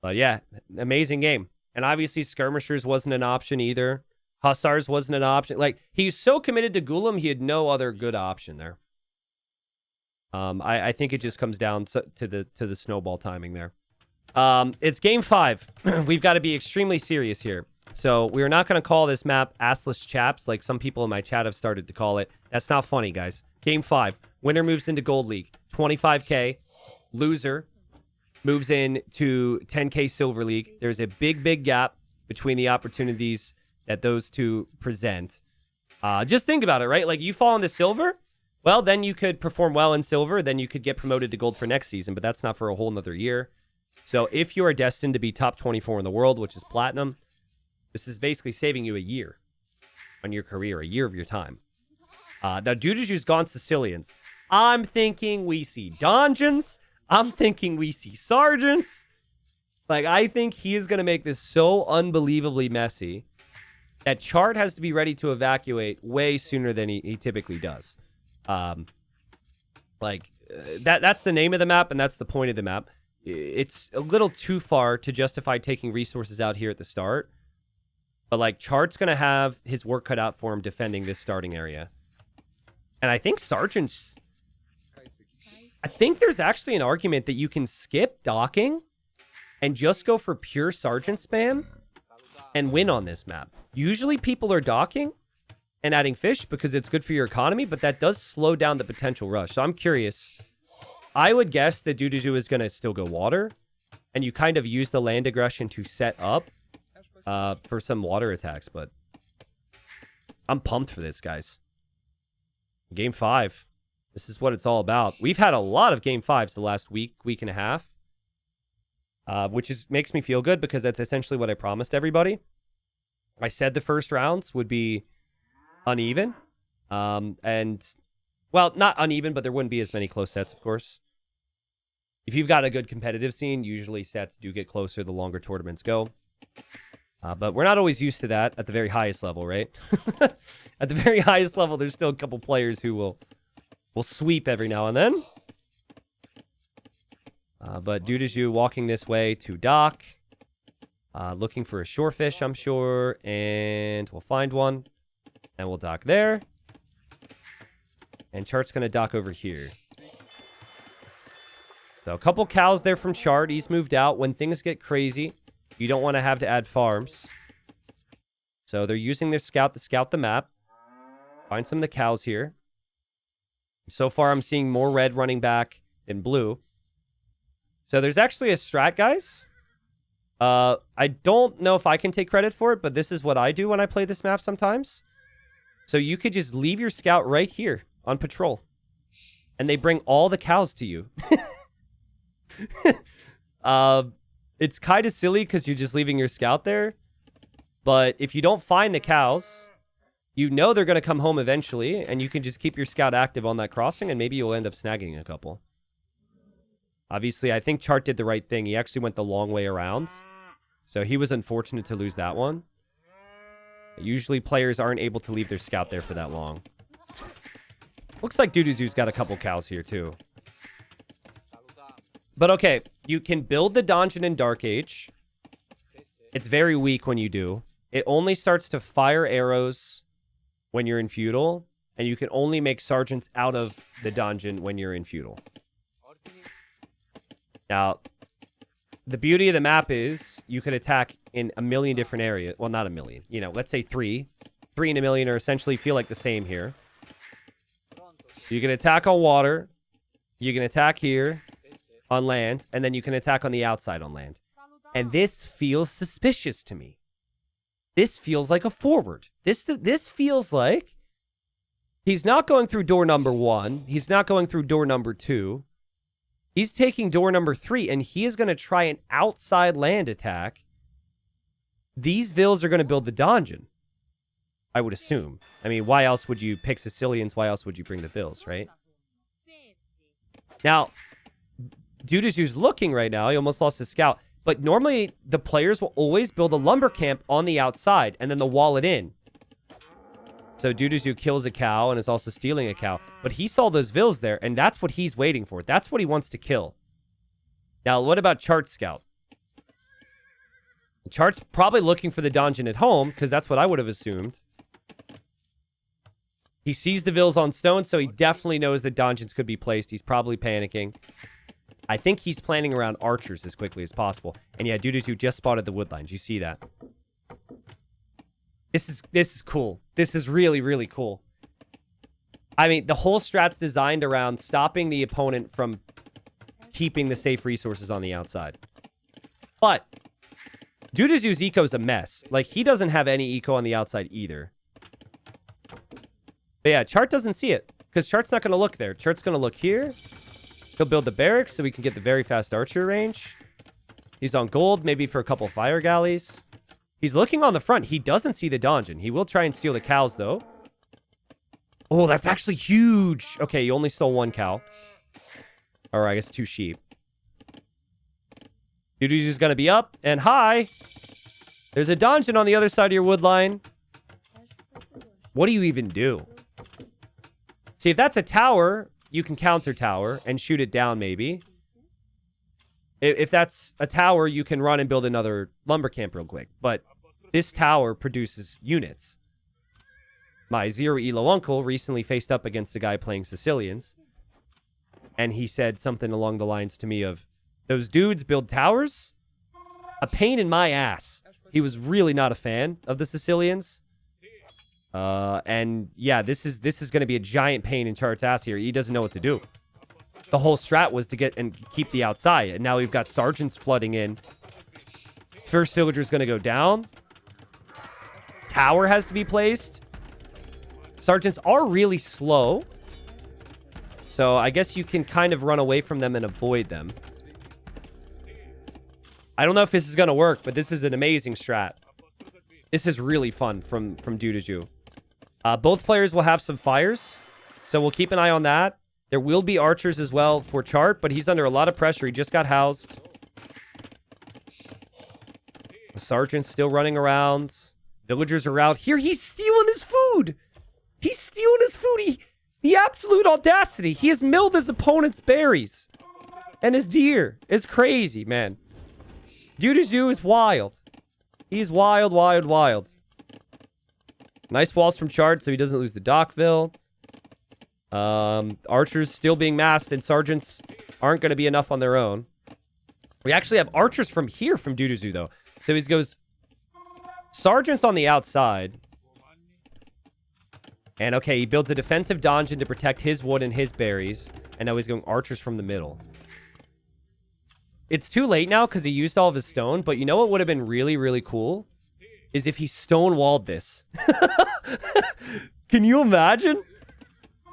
but yeah, amazing game. And obviously Skirmishers wasn't an option either. Hussars wasn't an option. Like, he's so committed to Ghoulam, he had no other good option there. I think it just comes down to the snowball timing there. It's game 5. We've got to be extremely serious here. So we're not going to call this map Assless Chaps like some people in my chat have started to call it. That's not funny, guys. Game 5. Winner moves into Gold League. 25k. Loser moves into 10k Silver League. There's a big gap between the opportunities that those two present. Just think about it, right? Like, you fall into silver, well, then you could perform well in silver, then you could get promoted to gold for next season, but that's not for a whole nother year. So if you are destined to be top 24 in the world, which is platinum, this is basically saving you a year on your career, a year of your time. Now, DuDuZhu's gone Sicilians. I'm thinking we see dungeons. I'm thinking we see sergeants. Like, I think he is going to make this so unbelievably messy. that Chart has to be ready to evacuate way sooner than he typically does. That's the name of the map, and that's the point of the map. It's a little too far to justify taking resources out here at the start. But, like, Chart's going to have his work cut out for him defending this starting area. And I think Sergeant's... I think there's actually an argument that you can skip docking and just go for pure Sergeant spam and win on this map. Usually people are docking and adding fish because it's good for your economy, but that does slow down the potential rush. So I'm curious. I would guess that DuDuZhu is going to still go water, and you kind of use the land aggression to set up for some water attacks, but I'm pumped for this, guys. Game 5. This is what it's all about. We've had a lot of Game 5s the last week and a half, which makes me feel good because that's essentially what I promised everybody. I said the first rounds would be uneven, and, well, not uneven, but there wouldn't be as many close sets, of course. If you've got a good competitive scene, usually sets do get closer the longer tournaments go. But we're not always used to that at the very highest level, right? At the very highest level, there's still a couple players who will sweep every now and then. But DuDuZhu walking this way to dock. Looking for a shorefish, I'm sure. And we'll find one. And we'll dock there. And Chart's going to dock over here. So a couple cows there from Chart. He's moved out. When things get crazy, you don't want to have to add farms. So they're using their scout to scout the map. Find some of the cows here. So far, I'm seeing more red running back than blue. So there's actually a strat, guys. I don't know if I can take credit for it, but this is what I do when I play this map sometimes. So you could just leave your scout right here on patrol. And they bring all the cows to you. It's kind of silly because you're just leaving your scout there. But if you don't find the cows, you know they're going to come home eventually. And you can just keep your scout active on that crossing. And maybe you'll end up snagging a couple. Obviously, I think Chart did the right thing. He actually went the long way around. So he was unfortunate to lose that one. Usually players aren't able to leave their scout there for that long. Looks like DuDuZhu's got a couple cows here too. But okay, you can build the donjon in Dark Age. It's very weak when you do. It only starts to fire arrows when you're in feudal. And you can only make sergeants out of the donjon when you're in feudal. Now, the beauty of the map is you could attack in a million different areas. Well, not a million. You know, let's say 3. 3 in a million are essentially feel like the same here. You can attack on water. You can attack here on land. And then you can attack on the outside on land. And this feels suspicious to me. This feels like a forward. This feels like he's not going through door number 1. He's not going through door number 2. He's taking door number 3, and he is going to try an outside land attack. These vills are going to build the donjon, I would assume. I mean, why else would you pick Sicilians? Why else would you bring the vills, right? Now, DuDuZhu's looking right now. He almost lost his scout. But normally, the players will always build a lumber camp on the outside, and then they'll wall it in. So DuDuZhu kills a cow and is also stealing a cow. But he saw those vills there, and that's what he's waiting for. That's what he wants to kill. Now, what about Chart's scout? Chart's probably looking for the donjon at home, because that's what I would have assumed. He sees the vills on stone, so he definitely knows that donjons could be placed. He's probably panicking. I think he's planning around archers as quickly as possible. And yeah, DuDuZhu just spotted the woodlines. You see that? This is cool. This is really, really cool. I mean, the whole strat's designed around stopping the opponent from keeping the safe resources on the outside. But DuDuZhu's eco is a mess. Like, he doesn't have any eco on the outside either. But yeah, Chart doesn't see it, because Chart's not going to look there. Chart's going to look here. He'll build the barracks so we can get the very fast archer range. He's on gold, maybe for a couple fire galleys. He's looking on the front. He doesn't see the donjon. He will try and steal the cows, though. Oh, that's actually huge. Okay, he only stole 1 cow. Or I guess 2 sheep. DuDuZhu's going to be up. And hi! There's a donjon on the other side of your wood line. What do you even do? See, if that's a tower, you can counter tower and shoot it down maybe. If that's a tower, you can run and build another lumber camp real quick. But this tower produces units. My Zero Elo uncle recently faced up against a guy playing Sicilians. And he said something along the lines to me of, those dudes build towers? A pain in my ass. He was really not a fan of the Sicilians. And yeah, this is going to be a giant pain in Chart's ass here. He doesn't know what to do. The whole strat was to get and keep the outside. And now we've got sergeants flooding in. First villager's going to go down. Tower has to be placed. Sergeants are really slow. So I guess you can kind of run away from them and avoid them. I don't know if this is going to work, but this is an amazing strat. This is really fun from DuDuZhu. Both players will have some fires, so we'll keep an eye on that. There will be archers as well for Chart, but he's under a lot of pressure. He just got housed. The sergeant's still running around. Villagers are out here. He's stealing his food. He's stealing his food. The absolute audacity. He has milled his opponent's berries and his deer. It's crazy, man. DuDuZhu is wild. He's wild, wild, wild. Nice walls from Chart so he doesn't lose the Dockville. Archers still being massed, and sergeants aren't going to be enough on their own. We actually have archers from here from DuDuZhu, though. So he goes sergeants on the outside. And okay, he builds a defensive donjon to protect his wood and his berries. And now he's going archers from the middle. It's too late now because he used all of his stone. But you know what would have been really, really cool? Is if he stone-walled this. Can you imagine?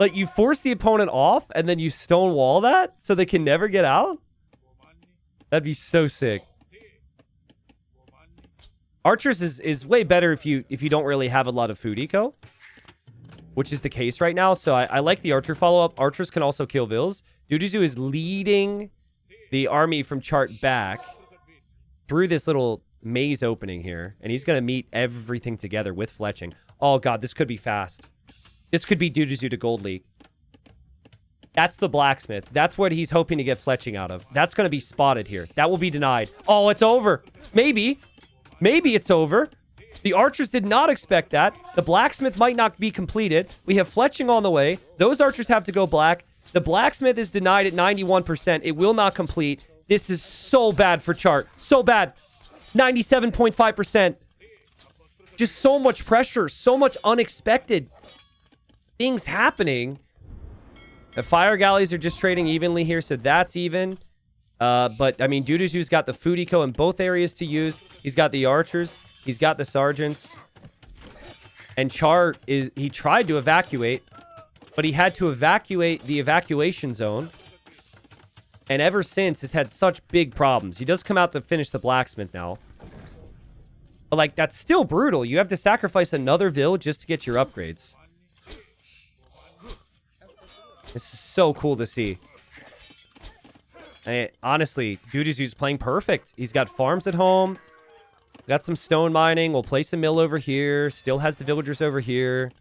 Like, you force the opponent off, and then you stone-wall that so they can never get out? That'd be so sick. Archers is way better if you don't really have a lot of food eco. Which is the case right now. So I like the archer follow-up. Archers can also kill vills. DuDuZhu is leading the army from Chart back through this little maze opening here. And he's going to meet everything together with fletching. Oh, God, this could be fast. This could be DuDuZhu to Gold League. That's the blacksmith. That's what he's hoping to get fletching out of. That's going to be spotted here. That will be denied. Oh, it's over. Maybe. Maybe it's over. The archers did not expect that. The blacksmith might not be completed. We have fletching on the way. Those archers have to go black. The blacksmith is denied at 91%. It will not complete. This is so bad for Chart. So bad. 97.5%. Just so much pressure. So much unexpected things happening. The fire galleys are just trading evenly here, so that's even. But, I mean, DuDuZhu's got the food eco in both areas to use. He's got the archers. He's got the sergeants. And Chart he tried to evacuate, but he had to evacuate the evacuation zone. And ever since, has had such big problems. He does come out to finish the blacksmith now. But, like, that's still brutal. You have to sacrifice another vill just to get your upgrades. This is so cool to see. Honestly, DuDuZhu's playing perfect. He's got farms at home. Got some stone mining. We'll place a mill over here. Still has the villagers over here.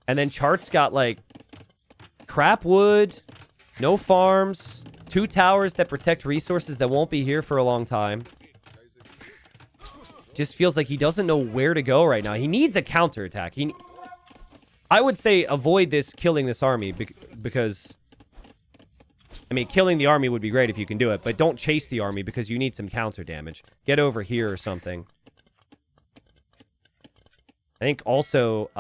And then Chart's got, like, crap wood. No farms. 2 towers that protect resources that won't be here for a long time. Just feels like he doesn't know where to go right now. He needs a counterattack. I would say avoid killing this army because... I mean, killing the army would be great if you can do it, but don't chase the army because you need some counter damage. Get over here or something. I think also,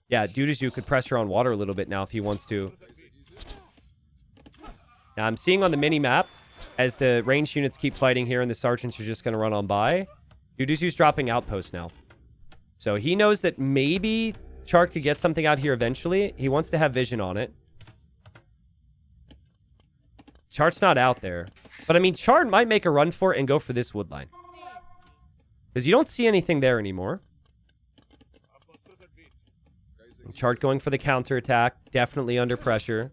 yeah, DuDuZhu could pressure on water a little bit now if he wants to. Now, I'm seeing on the mini-map, as the ranged units keep fighting here and the sergeants are just going to run on by, DuDuZhu's dropping outposts now. So he knows that maybe Chart could get something out here eventually. He wants to have vision on it. Chart's not out there. But, I mean, Chart might make a run for it and go for this wood line. Because you don't see anything there anymore. And Chart going for the counterattack. Definitely under pressure.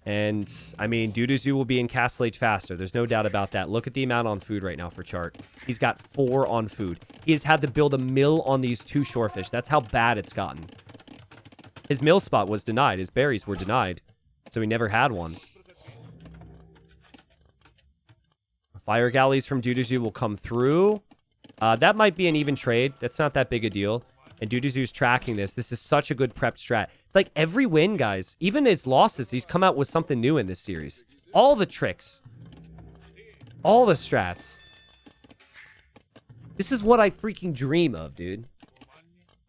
And, I mean, DuDuZhu will be in Castle Age faster. There's no doubt about that. Look at the amount on food right now for Chart. He's got 4 on food. He has had to build a mill on these 2 shorefish. That's how bad it's gotten. His mill spot was denied. His berries were denied. So he never had one. Fire galleys from DuDuZhu will come through. That might be an even trade. That's not that big a deal. And DuDuZhu's tracking this. This is such a good prep strat. It's like every win, guys, even his losses, he's come out with something new in this series. All the tricks. All the strats. This is what I freaking dream of, dude.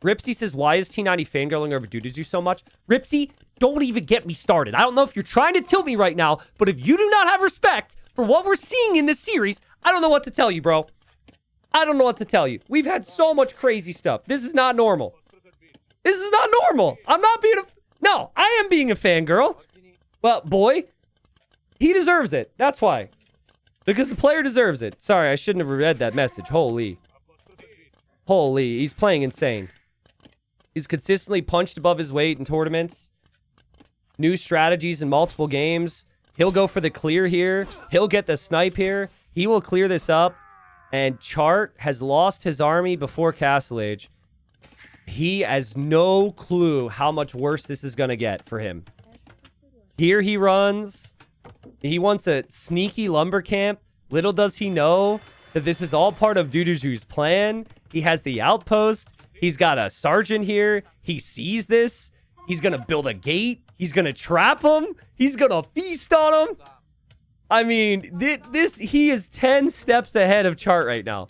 Ripsy says, why is T90 fangirling over DuDuZhu so much? Ripsy, don't even get me started. I don't know if you're trying to tilt me right now, but if you do not have respect for what we're seeing in this series, I don't know what to tell you, bro. I don't know what to tell you. We've had so much crazy stuff. This is not normal. This is not normal. I'm not being a... No, I am being a fangirl. Well, boy, he deserves it. That's why. Because the player deserves it. Sorry, I shouldn't have read that message. Holy. Holy. He's playing insane. He's consistently punched above his weight in tournaments. New strategies in multiple games. He'll go for the clear here. He'll get the snipe here. He will clear this up. And Chart has lost his army before Castle Age. He has no clue how much worse this is going to get for him. Here he runs. He wants a sneaky lumber camp. Little does he know that this is all part of DuDuZhu's plan. He has the outpost. He's got a sergeant here. He sees this. He's going to build a gate. He's going to trap him. He's going to feast on him. I mean, he is 10 steps ahead of Chart right now.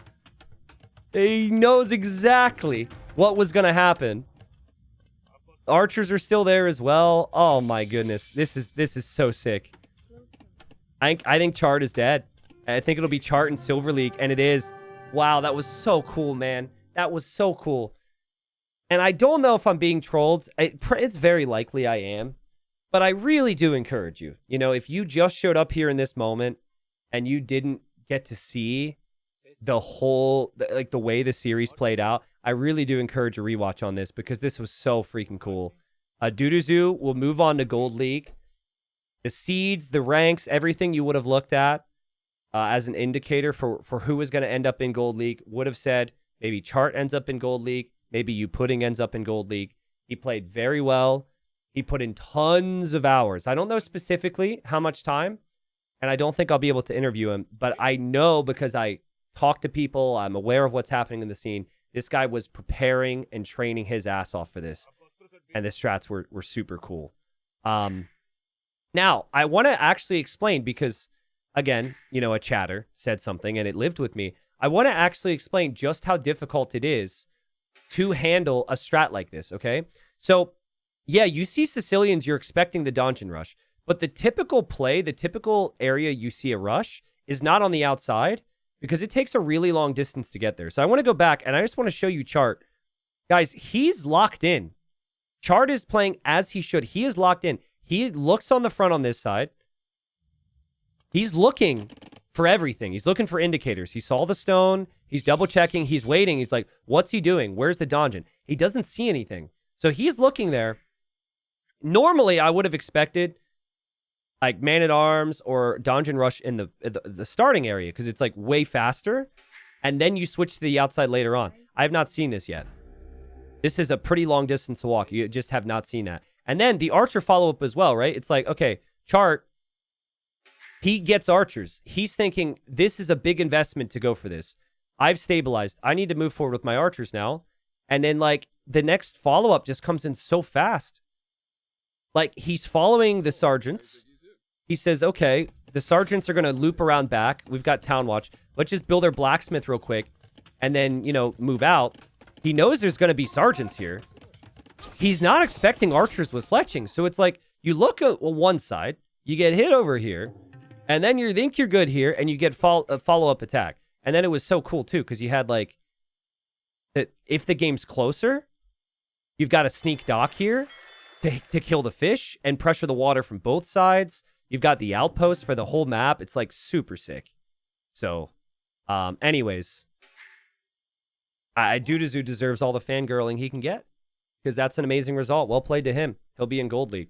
He knows exactly what was going to happen. Archers are still there as well. Oh my goodness. This is so sick. I think Chart is dead. I think it'll be Chart in Silver League, and it is. Wow, that was so cool, man. That was so cool. And I don't know if I'm being trolled. It's very likely I am. But I really do encourage you. You know, if you just showed up here in this moment and you didn't get to see the whole, like the way the series played out, I really do encourage a rewatch on this because this was so freaking cool. DuDuZhu will move on to Gold League. The seeds, the ranks, everything you would have looked at as an indicator for who is going to end up in Gold League would have said maybe Chart ends up in Gold League, maybe You Pudding ends up in Gold League. He played very well. He put in tons of hours. I don't know specifically how much time, and I don't think I'll be able to interview him, but I know because I talk to people, I'm aware of what's happening in the scene. This guy was preparing and training his ass off for this, and the strats were super cool. Now, I want to actually explain because, again, you know, a chatter said something, and it lived with me. I want to actually explain just how difficult it is to handle a strat like this, okay? So, yeah, you see Sicilians, you're expecting the dungeon rush. But the typical play, the typical area you see a rush is not on the outside because it takes a really long distance to get there. So I want to go back, and I just want to show you Chart. Guys, he's locked in. Chart is playing as he should. He is locked in. He looks on the front on this side. He's looking for everything. He's looking for indicators. He saw the stone. He's double-checking. He's waiting. He's like, what's he doing? Where's the dungeon? He doesn't see anything. So he's looking there. Normally, I would have expected like Man-at-Arms or Dungeon Rush in the starting area because it's like way faster. And then you switch to the outside later on. I have not seen this yet. This is a pretty long distance to walk. You just have not seen that. And then the Archer follow-up as well, right? It's like, okay, Chart, he gets Archers. He's thinking, this is a big investment to go for this. I've stabilized. I need to move forward with my Archers now. And then like the next follow-up just comes in so fast. Like, he's following the sergeants. He says, okay, the sergeants are going to loop around back. We've got Town Watch. Let's just build our blacksmith real quick and then, you know, move out. He knows there's going to be sergeants here. He's not expecting archers with fletching. So it's like, you look at one side, you get hit over here, and then you think you're good here, and you get a follow-up attack. And then it was so cool, too, because you had, like, if the game's closer, you've got a sneak dock here to kill the fish and pressure the water from both sides. You've got the outpost for the whole map. It's like super sick. So, anyways, DuDuZhu deserves all the fangirling he can get because that's an amazing result. Well played to him. He'll be in Gold League.